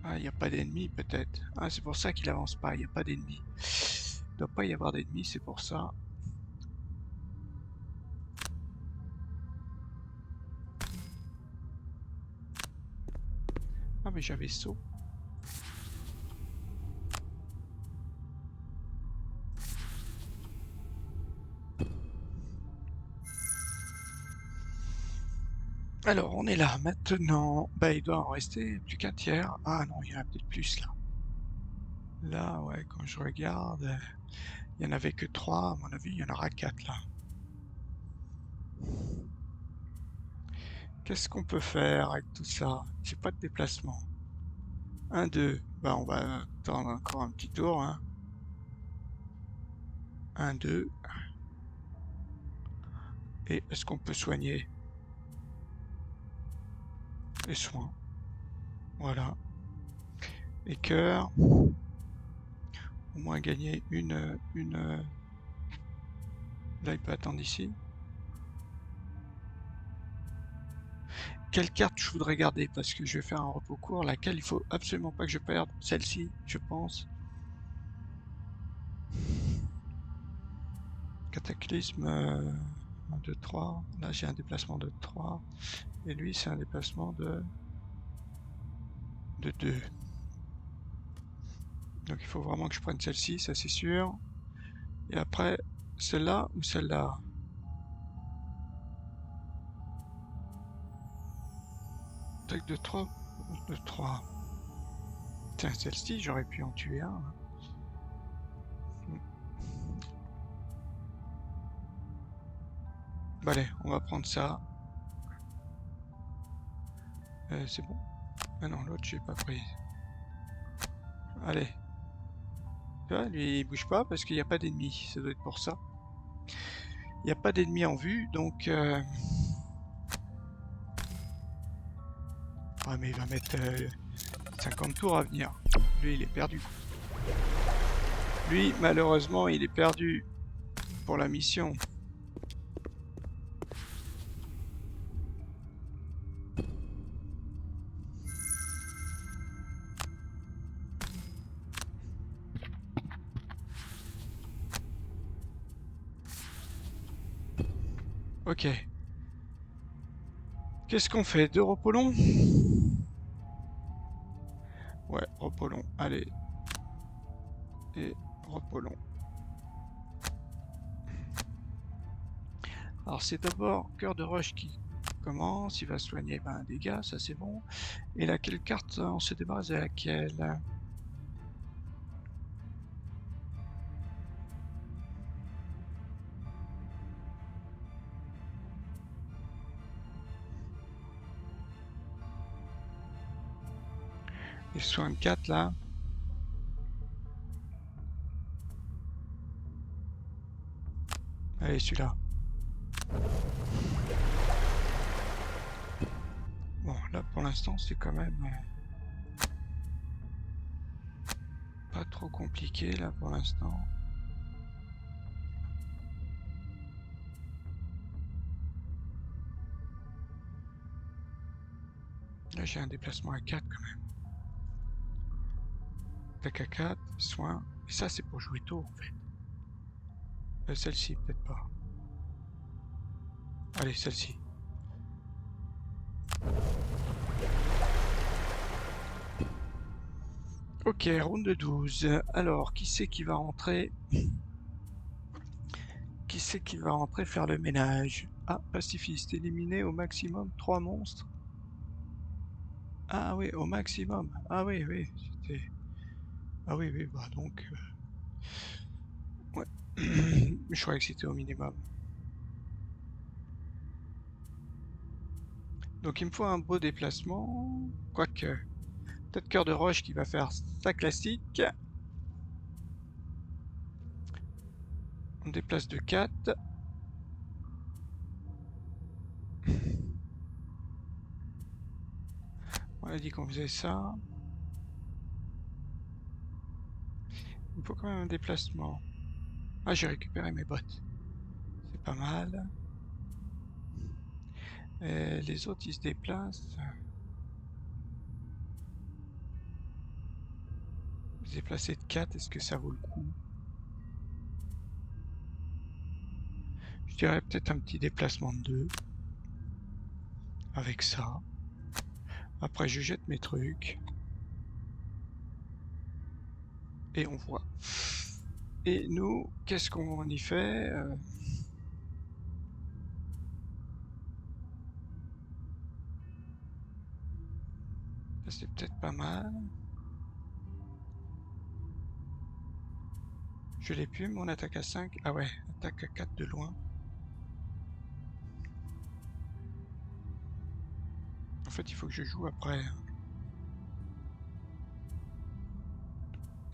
Ah, il n'y a pas d'ennemis peut-être. Ah, c'est pour ça qu'il avance pas, il n'y a pas d'ennemis. Il doit pas y avoir d'ennemis, c'est pour ça. Ah, mais j'avais saut. Alors, on est là maintenant. Bah, il doit en rester plus qu'un tiers. Ah non, il y en a peut-être plus là. Là, ouais, quand je regarde, il n'y en avait que 3. À mon avis, il y en aura 4 là. Qu'est-ce qu'on peut faire avec tout ça? J'ai pas de déplacement. 1, 2. Bah, on va attendre encore un petit tour. Hein. 1, 2. Et est-ce qu'on peut soigner? Les soins. Voilà. Et cœur. Au moins gagner une... Là, il peut attendre ici. Quelle carte je voudrais garder? Parce que je vais faire un repos court. Laquelle il faut absolument pas que je perde? Celle-ci, je pense. Cataclysme 1, 2, 3. Là, j'ai un déplacement de 3. Et lui, c'est un déplacement de 2. Donc, il faut vraiment que je prenne celle-ci, ça c'est sûr. Et après, celle-là ou celle-là? Attaque de 3. De 3. Tiens, celle-ci, j'aurais pu en tuer un. Bah allez, on va prendre ça. C'est bon? Ah non, l'autre j'ai pas pris. Allez. Tu vois, lui il bouge pas parce qu'il n'y a pas d'ennemis. Ça doit être pour ça. Il n'y a pas d'ennemis en vue, donc... Ah mais il va mettre 50 tours à venir. Lui il est perdu. Lui malheureusement il est perdu pour la mission. Ok. Qu'est-ce qu'on fait? 2 repos longs? Ouais, repos long. Allez. Et repos long. Alors c'est d'abord Cœur de Roche qui commence. Il va soigner un dégât, ça c'est bon. Et laquelle carte on se débarrasse de laquelle? Les soins de 4 là. Allez, celui-là. Bon, là pour l'instant c'est quand même pas trop compliqué là pour l'instant. Là j'ai un déplacement à 4 quand même. Attaque à 4, soin. Et ça c'est pour jouer tôt en fait. Celle-ci peut-être pas. Allez, celle-ci. Ok, round de 12. Alors, qui c'est qui va rentrer? Qui c'est qui va rentrer faire le ménage? Ah, pacifiste, éliminer au maximum 3 monstres. Ah oui, au maximum. Ah oui, oui, c'était... Ah oui, oui, bah donc... Ouais. Je croyais que c'était au minimum. Donc il me faut un beau déplacement. Quoique... Peut-être Cœur de Roche qui va faire sa classique. On déplace de 4. On a dit qu'on faisait ça. Il me faut quand même un déplacement. Ah, j'ai récupéré mes bottes. C'est pas mal. Les autres, ils se déplacent. Se déplacer de 4, est-ce que ça vaut le coup? Je dirais peut-être un petit déplacement de 2. Avec ça. Après, je jette mes trucs. Et on voit. Et nous, qu'est-ce qu'on y fait? Ça, c'est peut-être pas mal. Je l'ai plus, mon attaque à 5. Ah ouais, attaque à 4 de loin. En fait, il faut que je joue après.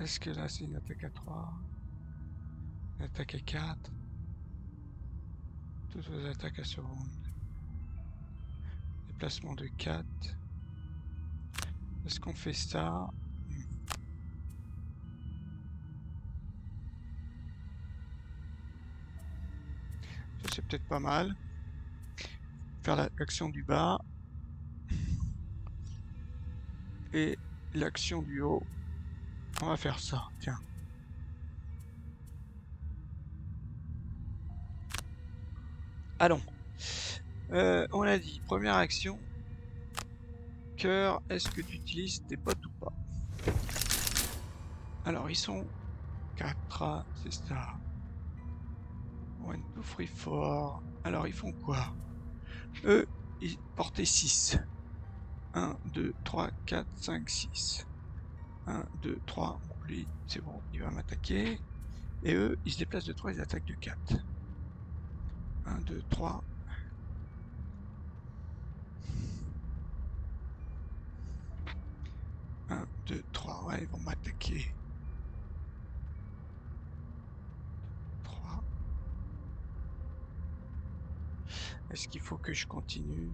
Est-ce que là, c'est une attaque à 3? Une attaque à 4? Toutes vos attaques à ce round. Déplacement de 4. Est-ce qu'on fait ça? Ça, c'est peut-être pas mal. Faire l'action du bas. Et l'action du haut. On va faire ça, tiens. Allons. On a dit, première action. Cœur, est-ce que tu utilises tes bottes ou pas? Alors, ils sont 4, c'est ça. One, two, three, four. Alors, ils font quoi? Eux, ils portaient 6. 1, 2, 3, 4, 5, 6. 1, 2, 3. Bon, lui, c'est bon, il va m'attaquer. Et eux, ils se déplacent de 3, ils attaquent de 4. 1, 2, 3. Ouais, ils vont m'attaquer. 3. Est-ce qu'il faut que je continue?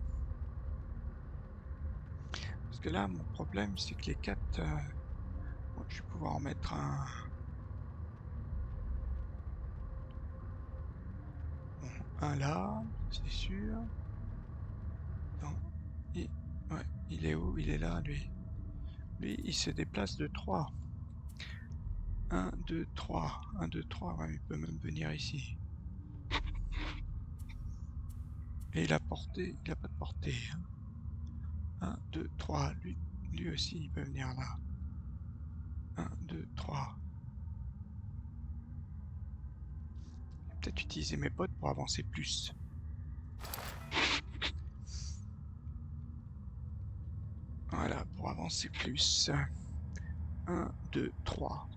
Parce que là, mon problème, c'est que les 4... bon, je vais pouvoir en mettre un là, c'est sûr. Non. Ouais, il est où? Il est là, lui. Lui, il se déplace de 3. 1, 2, 3. 1, 2, 3. Ouais, il peut même venir ici. Et il a portée. Il a pas de portée. 1, 2, 3. Lui aussi, il peut venir là. 1, 2, 3. Peut-être utiliser mes potes pour avancer plus. Voilà, pour avancer plus. 1, 2, 3.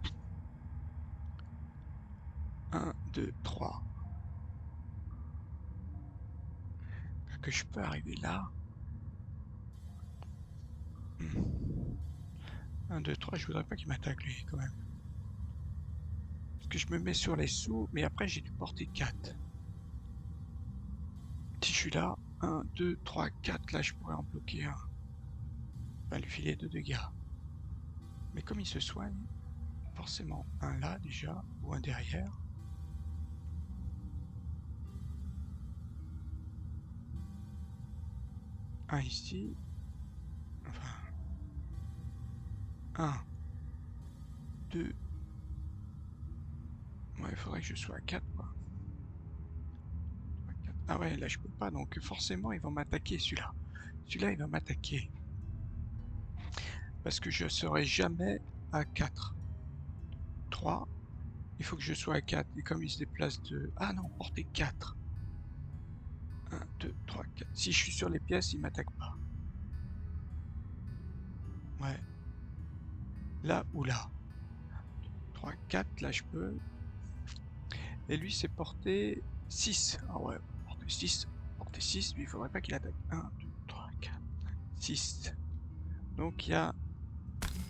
1, 2, 3. Est-ce que je peux arriver là? 1, 2, 3. Je voudrais pas qu'il m'attaque lui, quand même. Parce que je me mets sur les sous, mais après j'ai dû porter 4. Si je suis là, 1, 2, 3, 4, là je pourrais en bloquer un. Enfin, lui filer 2 dégâts. Mais comme il se soigne, forcément un là déjà, ou un derrière. Un ici. Enfin. 1, 2. Ouais, il faudrait que je sois à 4, quoi. 3, 4. Ah ouais, là je peux pas, donc forcément ils vont m'attaquer celui-là. Celui-là il va m'attaquer. Parce que je serai jamais à 4. 3. Il faut que je sois à 4. Et comme il se déplace de... Ah non, portée 4. 1, 2, 3, 4. Si je suis sur les pièces, il m'attaque pas. Ouais. Là ou là. 3, 4, là je peux. Et lui c'est porté 6. Ah ouais, porté 6. Porté 6, lui il faudrait pas qu'il attaque. 1, 2, 3, 4, 6. Donc il y a...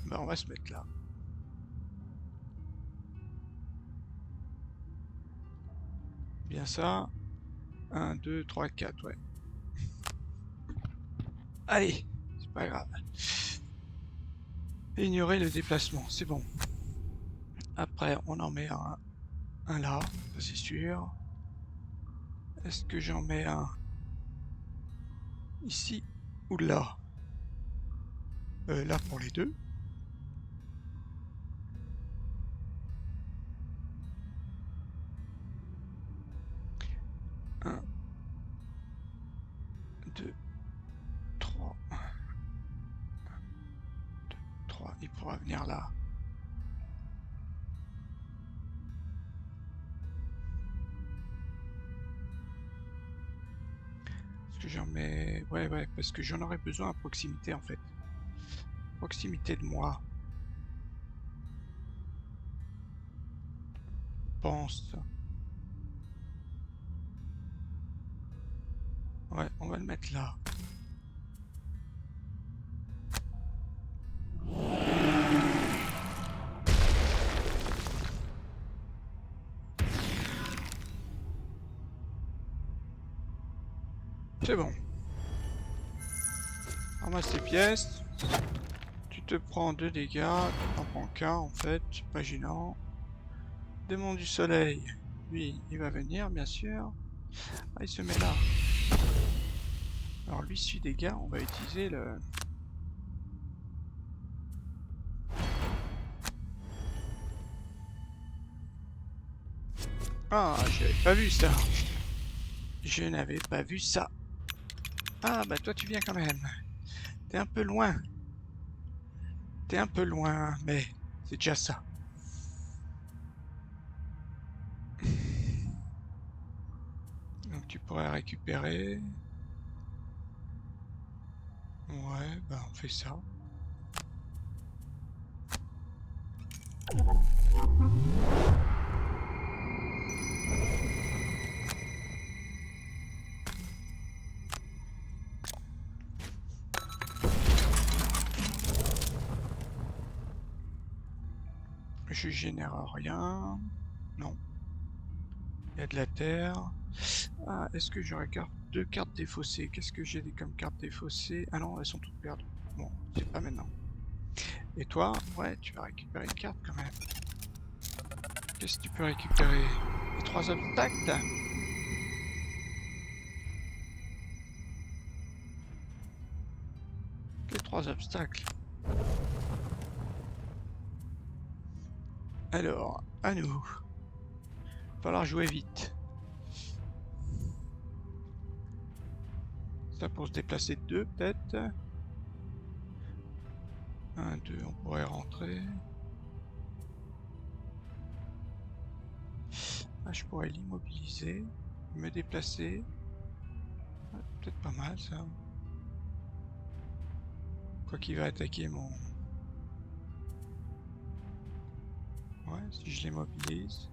Bah on va se mettre là. Bien ça. 1, 2, 3, 4, ouais. Allez, c'est pas grave. Ignorer le déplacement, c'est bon. Après, on en met un là, ça c'est sûr. Est-ce que j'en mets un ici ou là? Là pour les deux. Un, 2, 3. 2, 3. Il pourra venir là. Est-ce que j'en mets... Ouais, parce que j'en aurais besoin à proximité en fait. Proximité de moi. Pense. Ouais, on va le mettre là. C'est bon. Ramasse tes pièces. Tu te prends 2 dégâts. Tu t'en prends qu'un en fait. Pas gênant. Démon du soleil. Lui, il va venir bien sûr. Ah, il se met là. Alors lui, si dégâts, on va utiliser le... Ah, j'avais pas vu ça. Je n'avais pas vu ça. Ah, bah toi tu viens quand même. T'es un peu loin. T'es un peu loin, mais c'est déjà ça. Donc tu pourrais récupérer. Ouais, bah on fait ça. je génère rien. Non. Il y a de la terre. Ah, est-ce que je regarde 2 cartes défaussées? Qu'est-ce que j'ai comme cartes défaussées? Ah non, elles sont toutes perdues. Bon, c'est pas maintenant. Et toi, ouais, tu vas récupérer une carte quand même. Qu'est-ce que tu peux récupérer? Les 3 obstacles? Les 3 obstacles. Alors, à nous. Il va falloir jouer vite. Ça pour se déplacer de 2 peut-être. 1, 2, on pourrait rentrer. Ah, je pourrais l'immobiliser, me déplacer. Ah, peut-être pas mal ça. Quoi qu'il va attaquer mon... Ouais, si je l'immobilise.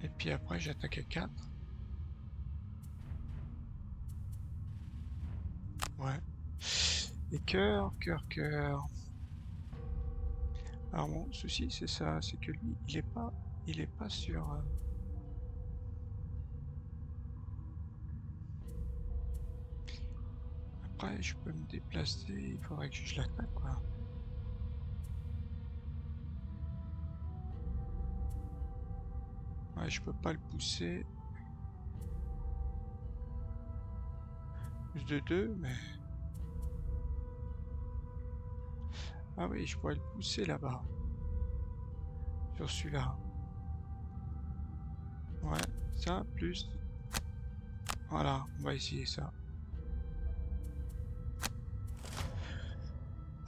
Et puis après j'attaque à 4. Ouais. Et cœur, cœur, cœur. Alors mon souci c'est ça, c'est que lui il est pas sur... Après je peux me déplacer, il faudrait que je l'attaque quoi. Ouais, je peux pas le pousser. Plus de 2, mais... Ah oui, je pourrais le pousser là-bas. Sur celui-là. Ouais, ça, plus... Voilà, on va essayer ça.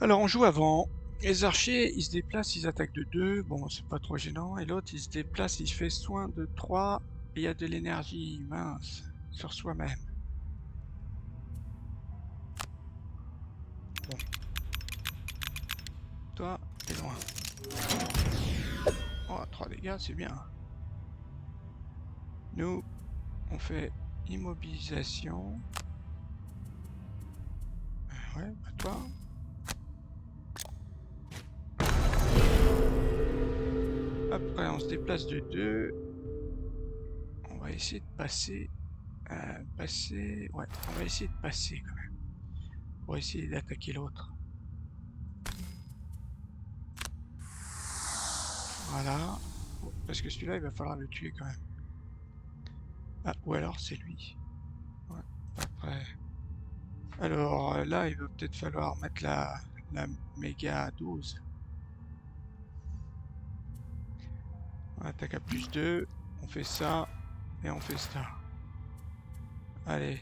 Alors on joue avant. Les archers, ils se déplacent, ils attaquent de 2. Bon, c'est pas trop gênant. Et l'autre, il se déplace, il fait soin de 3. Et il y a de l'énergie, mince, sur soi-même. Bon. Toi, t'es loin. Oh, 3 dégâts, c'est bien. Nous, on fait immobilisation. Ouais, bah toi. Après, on se déplace de 2. On va essayer de passer. Ouais, on va essayer de passer quand même. Pour essayer d'attaquer l'autre. Voilà. Parce que celui-là, il va falloir le tuer quand même. Ah, ou alors c'est lui. Ouais, après. Alors là, il va peut-être falloir mettre la méga 12. On attaque à plus 2. On fait ça. Et on fait ça. Allez.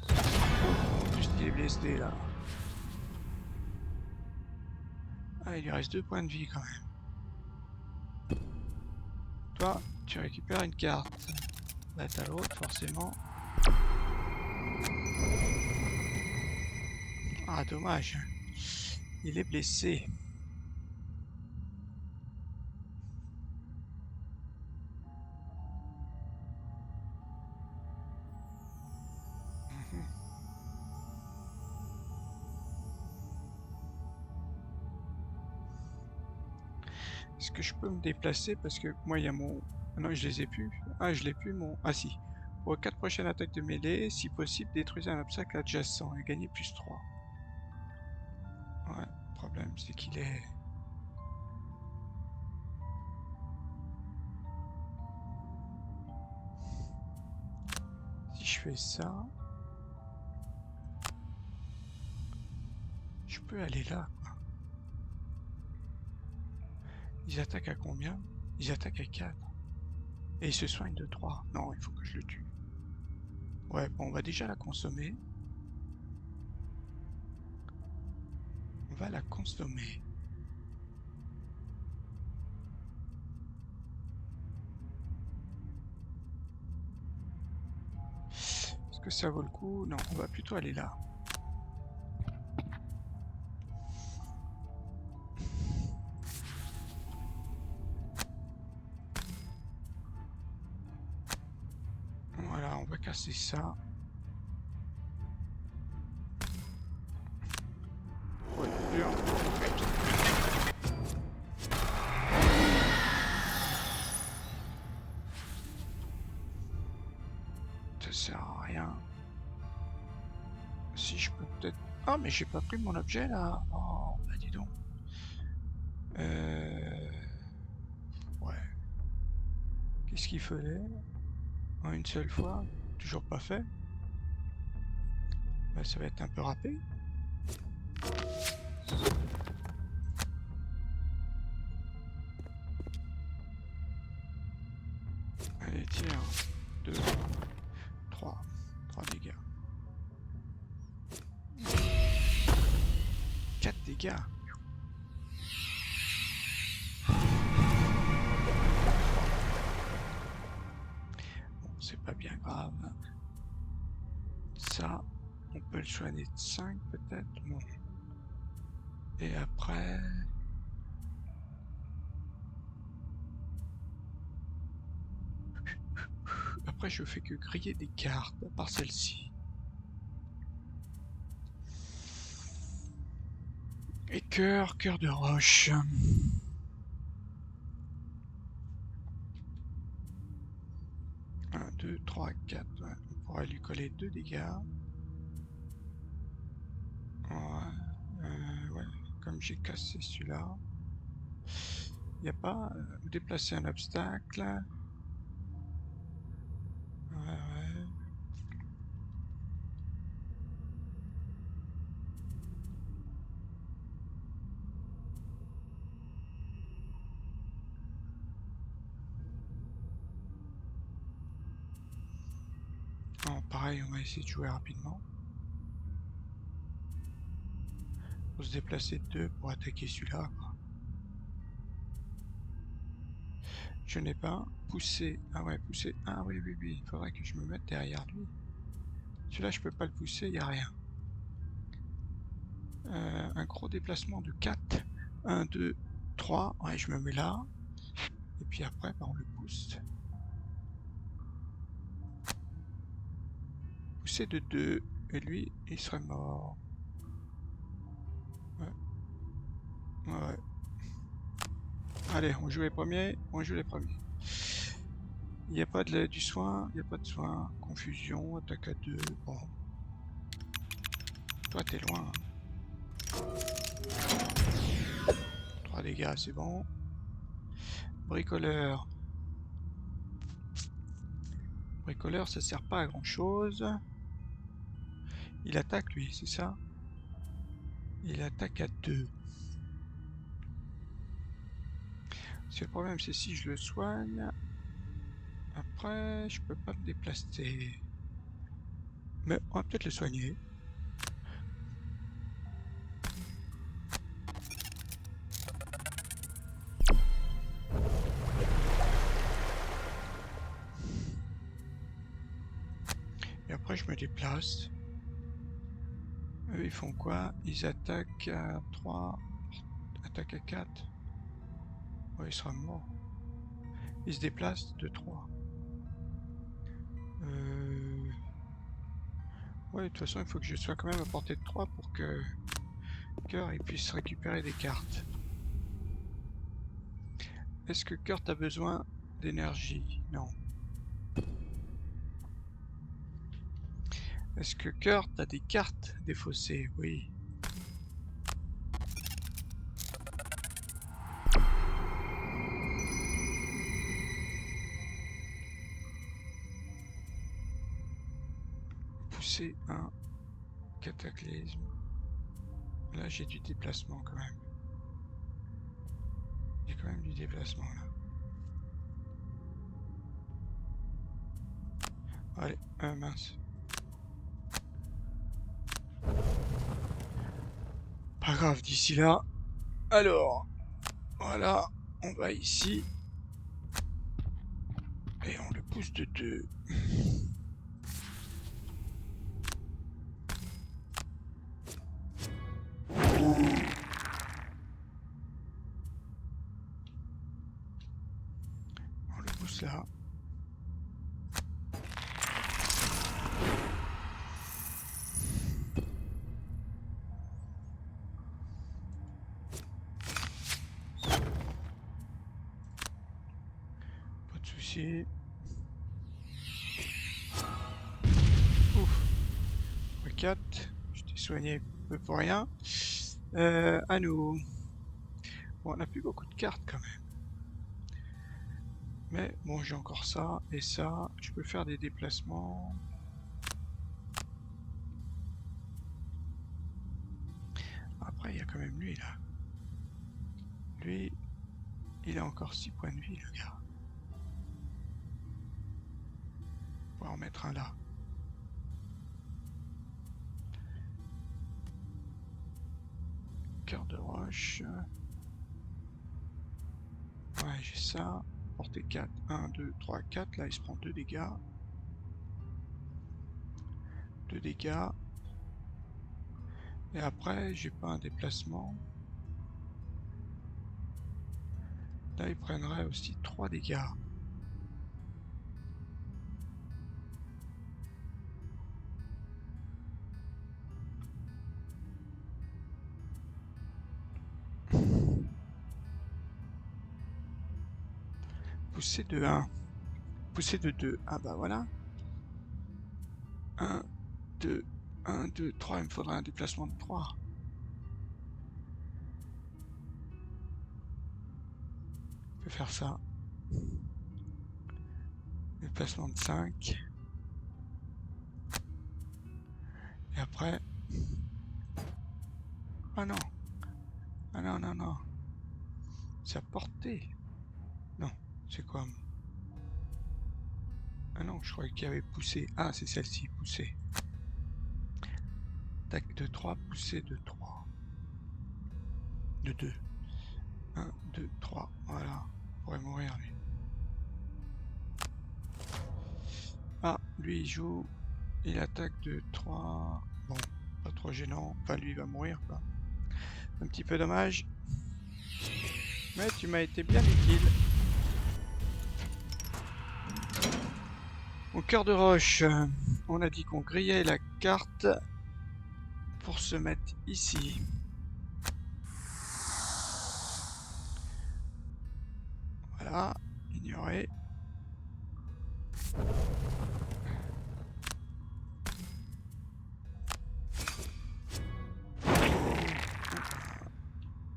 En plus, il est blessé là. Ah, il lui reste 2 points de vie quand même. Toi, tu récupères une carte. Bah, t'as l'autre, forcément. Ah, dommage. Il est blessé. Mhm. Est-ce que je peux me déplacer parce que moi il y a mon... Ah non, je les ai plus. Ah, je l'ai plus mon... Ah si. Pour 4 prochaines attaques de mêlée, si possible, détruisez un obstacle adjacent et gagnez plus 3. Ouais, le problème c'est qu'il est... Si je fais ça... Je peux aller là, quoi. Ils attaquent à combien? Ils attaquent à 4. Et ils se soignent de 3. Non, il faut que je le tue. Ouais, bon, on va déjà la consommer. On va la consommer. Est-ce que ça vaut le coup? Non, on va plutôt aller là. Voilà, on va casser ça. sert à rien. Si je peux peut-être... Ah, mais j'ai pas pris mon objet là. Oh, bah dis donc. Ouais. Qu'est-ce qu'il fallait? En une seule fois? Toujours pas fait? Bah, ça va être un peu râpé. Allez, tire. 2, 3. 3 dégâts. 4 dégâts. Bon, c'est pas bien grave. Ça, on peut le soigner de 5 peut-être. Non. Et après... Après, je fais que griller des cartes, à part celle-ci. Et cœur de roche. 1, 2, 3, 4. Ouais. On pourrait lui coller 2 dégâts. Ouais, comme j'ai cassé celui-là. Il n'y a pas déplacer un obstacle. Ouais. Bon, pareil, on va essayer de jouer rapidement. Faut se déplacer 2 pour attaquer celui-là. Je n'ai pas poussé. Ah ouais, poussé. Ah oui. Il faudrait que je me mette derrière lui. Celui-là, je peux pas le pousser, il n'y a rien. Un gros déplacement de 4. 1, 2, 3. Ouais, je me mets là. Et puis après, bah, on le pousse. Pousser de 2. Et lui, il serait mort. Ouais. Allez, on joue les premiers. On joue les premiers. Il n'y a pas du soin. Il n'y a pas de soin. Confusion. Attaque à 2. Bon. Toi, t'es loin. 3 dégâts, c'est bon. Bricoleur. Bricoleur, ça sert pas à grand chose. Il attaque lui, c'est ça? Il attaque à 2. Le problème, c'est si je le soigne. Après, je peux pas me déplacer. Mais on va peut-être le soigner. Et après, je me déplace. Eux, ils font quoi? Ils attaquent à 3. Attaque à 4. Ouais, il sera mort. Ils se déplacent de 3. Ouais, de toute façon, il faut que je sois quand même à portée de 3 pour que Cœur il puisse récupérer des cartes. Est-ce que Kurt a besoin d'énergie? Non. Est-ce que Kurt a des cartes défaussées? Oui. Pousser un cataclysme. Là, j'ai du déplacement quand même. J'ai quand même du déplacement là. Allez, mince. Pas grave, d'ici là. Alors, voilà, on va ici. Et on le pousse de 2. On le pousse là. Pas de souci. soigner peu pour rien. À nous. Bon, on n'a plus beaucoup de cartes quand même. Mais bon, j'ai encore ça et ça. Je peux faire des déplacements. Après, il y a quand même lui là. Lui, il a encore 6 points de vie, le gars. On va en mettre un là. Cœur de roche. Ouais, j'ai ça. Portée 4. 1, 2, 3, 4. Là, il se prend 2 dégâts. 2 dégâts. Et après, j'ai pas un déplacement. Là, il prendrait aussi 3 dégâts. Pousser de 1. Pousser de 2. Ah bah voilà. 1, 2, 1, 2, 3. Il me faudrait un déplacement de 3. Je peux faire ça. Déplacement de 5. Et après... Ah non. Ah non, non, non. C'est à portée. Non, c'est quoi? Ah non, je croyais qu'il y avait poussé. Ah, c'est celle-ci, poussée. Tac de 3, poussée de 3. De 2. 1, 2, 3. Voilà. Il pourrait mourir, lui. Ah, lui, il joue. Il attaque de 3. Bon, pas trop gênant. Enfin, lui, il va mourir, quoi. Un petit peu dommage. Mais tu m'as été bien utile. Au cœur de roche, on a dit qu'on grillait la carte pour se mettre ici. Voilà, ignorer.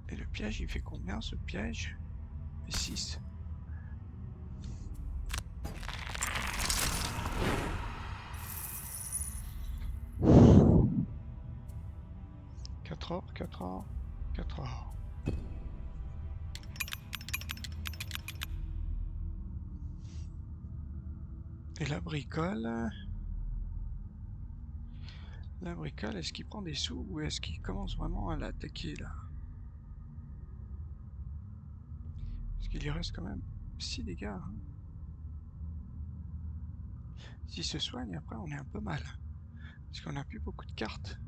Et le piège, il fait combien ce piège? Il fait 6. Quatre heures. 4 heures. Et la bricole... La bricole, est-ce qu'il prend des sous ou est-ce qu'il commence vraiment à l'attaquer là? Parce qu'il lui reste quand même 6 dégâts. Hein. S'il se soigne, après on est un peu mal. Parce qu'on n'a plus beaucoup de cartes.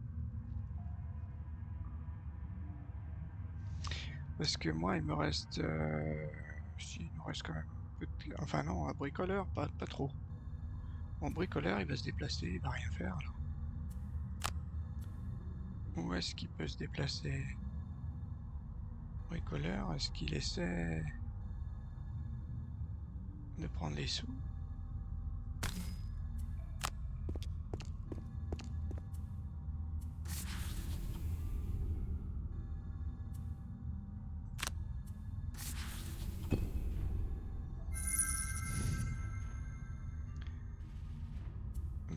Parce que moi, il me reste... Si, il nous reste quand même un peu de... Enfin non, un bricoleur, pas trop. Bon, bricoleur, il va se déplacer, il va rien faire alors. Où est-ce qu'il peut se déplacer? Bricoleur, est-ce qu'il essaie de prendre les sous?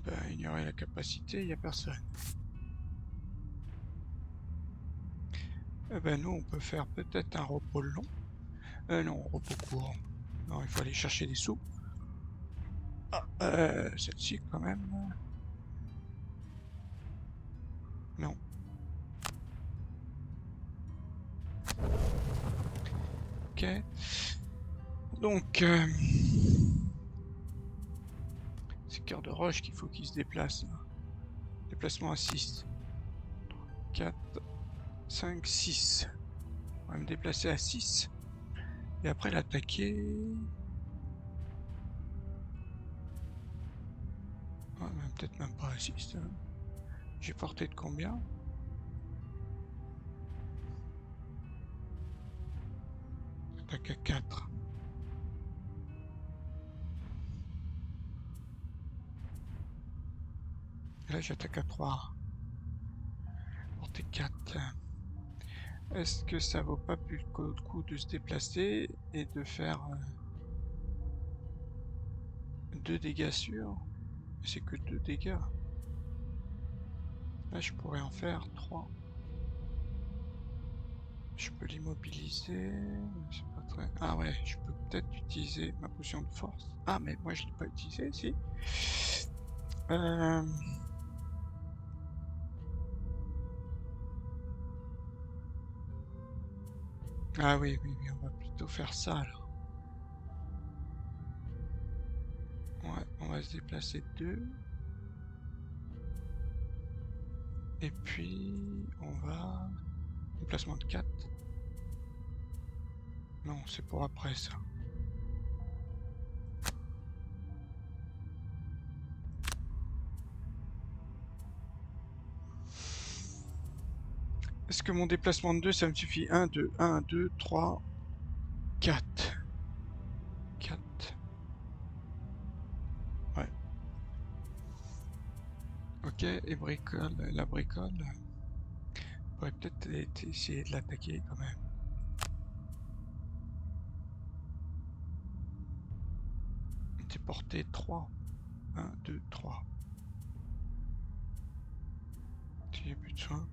Ben, ignorer la capacité, il n'y a personne. Eh ben, nous, on peut faire peut-être un repos long. Non, repos court. Non, il faut aller chercher des sous. Ah, celle-ci, quand même. Non. Ok. Donc, c'est Cœur de Roche qu'il faut qu'il se déplace. Déplacement à 6. 4, 5, 6. On va me déplacer à 6. Et après l'attaquer... Ah, peut-être même pas à 6. Hein. J'ai porté de combien? Attaque à 4. Et là, j'attaque à 3. portée 4. Est-ce que ça vaut pas plus le coup de se déplacer et de faire 2 dégâts sûrs? C'est que 2 dégâts. Là, je pourrais en faire 3. Je peux l'immobiliser. C'est pas très... Ah ouais, je peux peut-être utiliser ma potion de force. Ah, mais moi, je l'ai pas utilisé, si. Ah oui, oui, oui, on va plutôt faire ça, alors. Ouais, on va se déplacer 2. Et puis, on va... Déplacement de 4. Non, c'est pour après, ça. Est-ce que mon déplacement de 2, ça me suffit? 1, 2, 1, 2, 3, 4. 4. Ouais. Ok, et bricole, la bricole... On pourrait peut-être essayer de l'attaquer quand même. T'es porté 3. 1, 2, 3. Tu n'as plus de soin.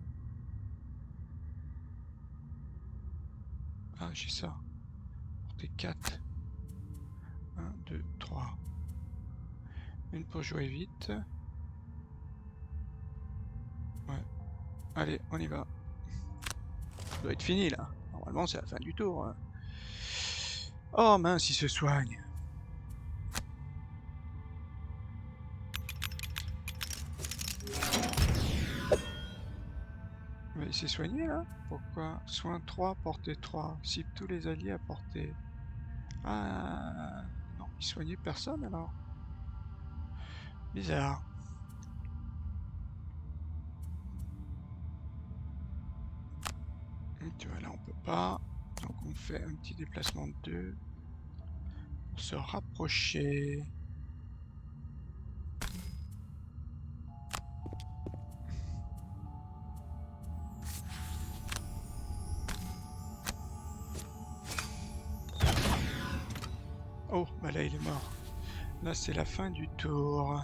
Ah, j'ai ça. Porté 4. 1, 2, 3. Une pour jouer vite. Ouais. Allez, on y va. Ça doit être fini là. Normalement, c'est la fin du tour. Oh mince, il se soigne. Mais il s'est soigné là? Pourquoi? Soin 3, portée 3. Cible tous les alliés à portée. Ah non, il soignait personne alors. Bizarre. Tu vois là on peut pas. Donc on fait un petit déplacement de 2 pour se rapprocher. Oh, bah là il est mort. Là c'est la fin du tour.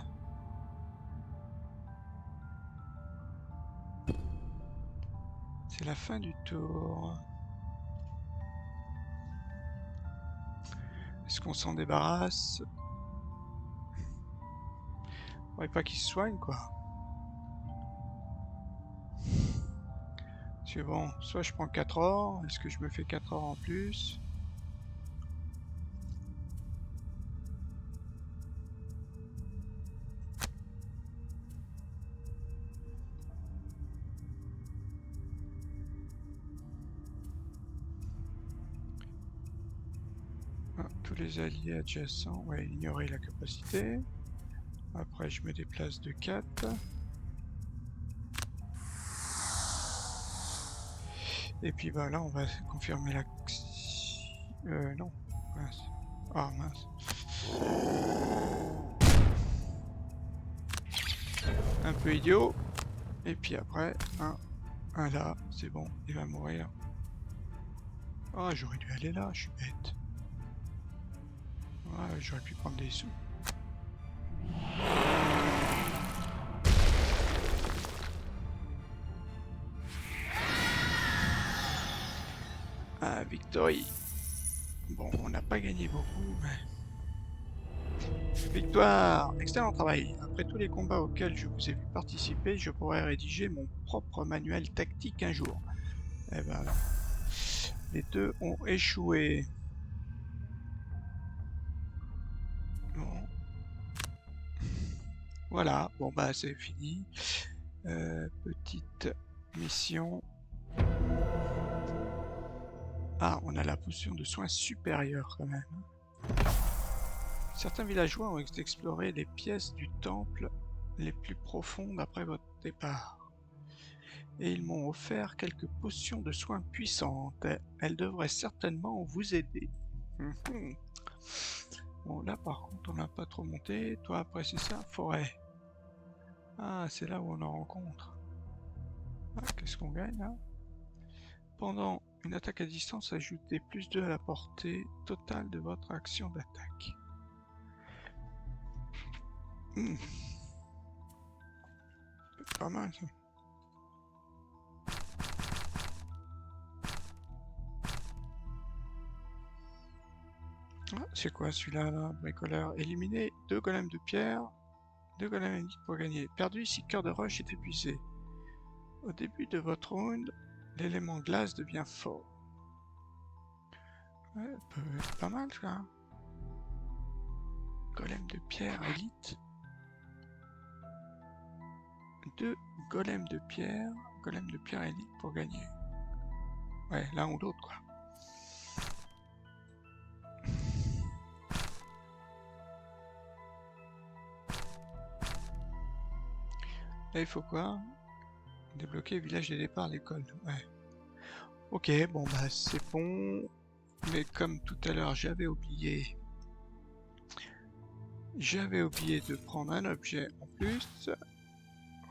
C'est la fin du tour. Est-ce qu'on s'en débarrasse? Faudrait pas qu'il se soigne quoi. C'est bon, soit je prends 4 or, est-ce que je me fais 4 or en plus? Ah, tous les alliés adjacents, ouais, ignorer la capacité. Après je me déplace de 4. Et puis bah là on va confirmer la... non, mince. Ah mince. Un peu idiot. Et puis après, un là, c'est bon, il va mourir. Ah, j'aurais dû aller là, je suis bête. Ouais, j'aurais pu prendre des sous. Ah, victory. Bon, on n'a pas gagné beaucoup, mais... Victoire! Excellent travail! Après tous les combats auxquels je vous ai vu participer, je pourrais rédiger mon propre manuel tactique un jour. Eh ben, les deux ont échoué. Bon. Voilà, bon bah c'est fini. Petite mission. Ah, on a la potion de soins supérieurs quand même. Certains villageois ont exploré les pièces du temple les plus profondes après votre départ. Et ils m'ont offert quelques potions de soins puissantes. Elles devraient certainement vous aider. Bon, là par contre, on n'a pas trop monté. Toi, après, c'est ça, forêt. Ah, c'est là où on en rencontre. Ah, qu'est-ce qu'on gagne là? Pendant une attaque à distance, ajoutez +2 à la portée totale de votre action d'attaque. Pas mal ça. Ah, c'est quoi celui-là là, bricoleur? Éliminez 2 golems de pierre, 2 golems élites pour gagner. Perdu si cœur de roche est épuisé. Au début de votre round, l'élément glace devient fort. Ouais, peut être pas mal ça. Golem de pierre élite. 2 golems de pierre élite pour gagner. Ouais, l'un ou l'autre quoi. Là il faut quoi? Débloquer le village de départ, l'école. Ouais. Ok, bon bah c'est bon. Mais comme tout à l'heure j'avais oublié de prendre un objet en plus.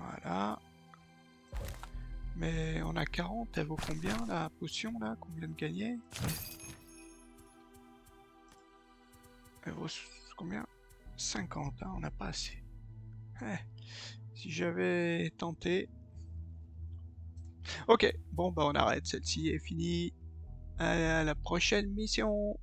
Voilà. Mais on a 40, elle vaut combien la potion là qu'on vient de gagner? Elle vaut combien? 50, hein, on n'a pas assez. Si j'avais tenté... Ok, bon bah on arrête, celle-ci est finie. À la prochaine mission.